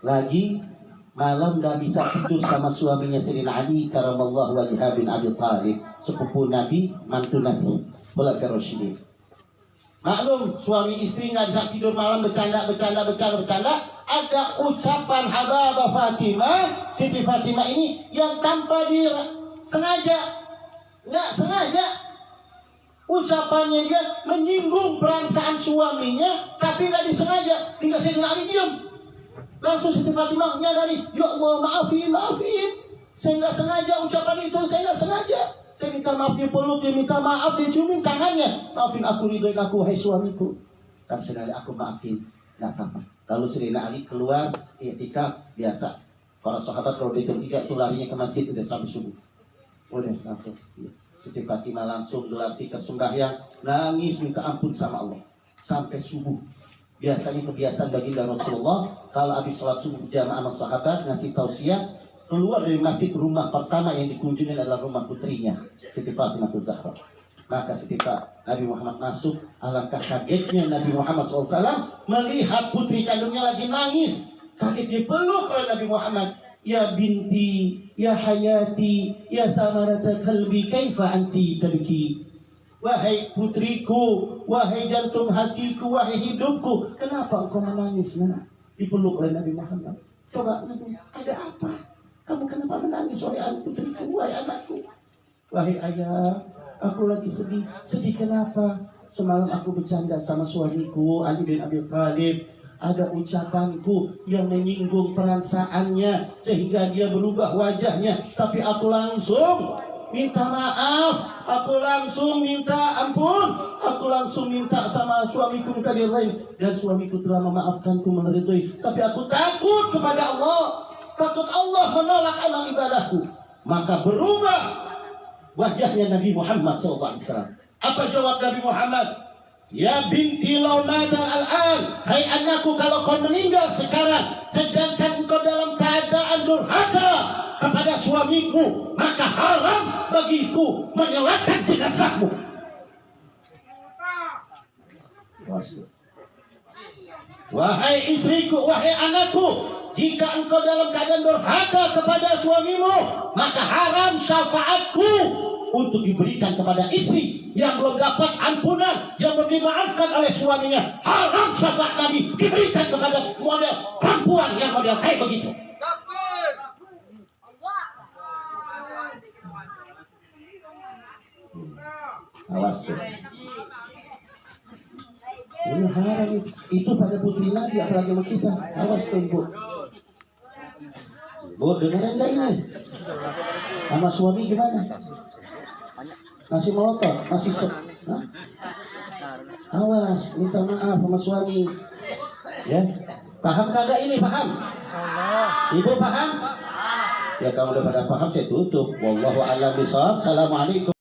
Lagi malam gak bisa tidur sama suaminya Sayyidina Ali karamallahu wajhah bin Abi Thalib, sepupu Nabi, mantu Nabi, Khulafaur Rasyidin. Maklum suami istri gak bisa tidur malam, bercanda. Ada ucapan Hababah Fatimah, Siti Fatimah ini yang tanpa disengaja, nggak sengaja, ucapannya dia menyinggung perasaan suaminya, tapi nggak disengaja. Tinggal Sayyidina Ali diam, langsung Siti Fatimah menyadari, "Ya Allah, maafin, saya nggak sengaja ucapan itu, saya nggak sengaja. Saya minta maaf." Dia peluk, dia minta maaf, dia ciumin tangannya, "Maafin aku, ridhoin aku, hai suamiku." Dan sekali aku maafin, nggak apa-apa. Lalu Sayyidina Ali keluar i'tikaf biasa. Para sahabat kalau di ketiga itu larinya ke masjid udah sampai subuh. Udah langsung. Siti Fatimah langsung gelar tikar sembahyang, nangis minta ampun sama Allah sampai subuh. Biasanya kebiasaan baginda Rasulullah kalau habis sholat subuh jamaah sama sahabat ngasih tausiah, keluar dari masjid, rumah pertama yang dikunjungi adalah rumah putrinya Siti Fatimah Az-Zahra. Maka ketika Nabi Muhammad masuk, alangkah kagetnya Nabi Muhammad SAW melihat putri kandungnya lagi nangis. Kaget dipeluk oleh Nabi Muhammad. "Ya binti, ya hayati, ya samarata kalbi, kaifa anti tabki?" Wahai putriku, wahai jantung hatiku, wahai hidupku, kenapa engkau menangis, nak? Dipeluk oleh Nabi Muhammad. Coba Nabi, ada apa? Kamu kenapa menangis, wahai putriku, wahai anakku? "Wahai ayah, aku lagi sedih." "Sedih kenapa?" "Semalam aku bercanda sama suamiku Ali bin Abi Thalib. Ada ucapanku yang menyinggung perasaannya sehingga dia berubah wajahnya. Tapi aku langsung minta maaf, aku langsung minta ampun, aku langsung minta sama suamiku minta diridhoi, dan suamiku telah memaafkanku, meridhoi. Tapi aku takut kepada Allah, takut Allah menolak amal ibadahku." Maka berubah wajahnya Nabi Muhammad SAW. Apa jawab Nabi Muhammad? "Ya binti laumadan al-an," hai anakku, kalau kau meninggal sekarang sedangkan engkau dalam keadaan durhaka kepada suamiku, maka haram bagiku menyelamatkan jenazahmu. Wahai istriku, wahai anakku, jika engkau dalam keadaan durhaka kepada suamimu, maka haram syafaatku untuk diberikan kepada istri yang belum dapat ampunan, yang belum dimaafkan oleh suaminya. Haram syafaat Nabi diberikan kepada model perempuan yang model kayak begitu. Awas ya. Ini haram itu pada putri Nabi, apalagi sama kita. Awas tuh ibu. Bu, dengerin gak ini? Sama suami gimana? Nasi motor, nasi sop. Hah? Awas, minta maaf sama suami. Ya, paham kagak ini? Paham? Ibu paham? Ya kalau udah pada paham saya tutup. Wallahu a'lam bishawab. Assalamualaikum.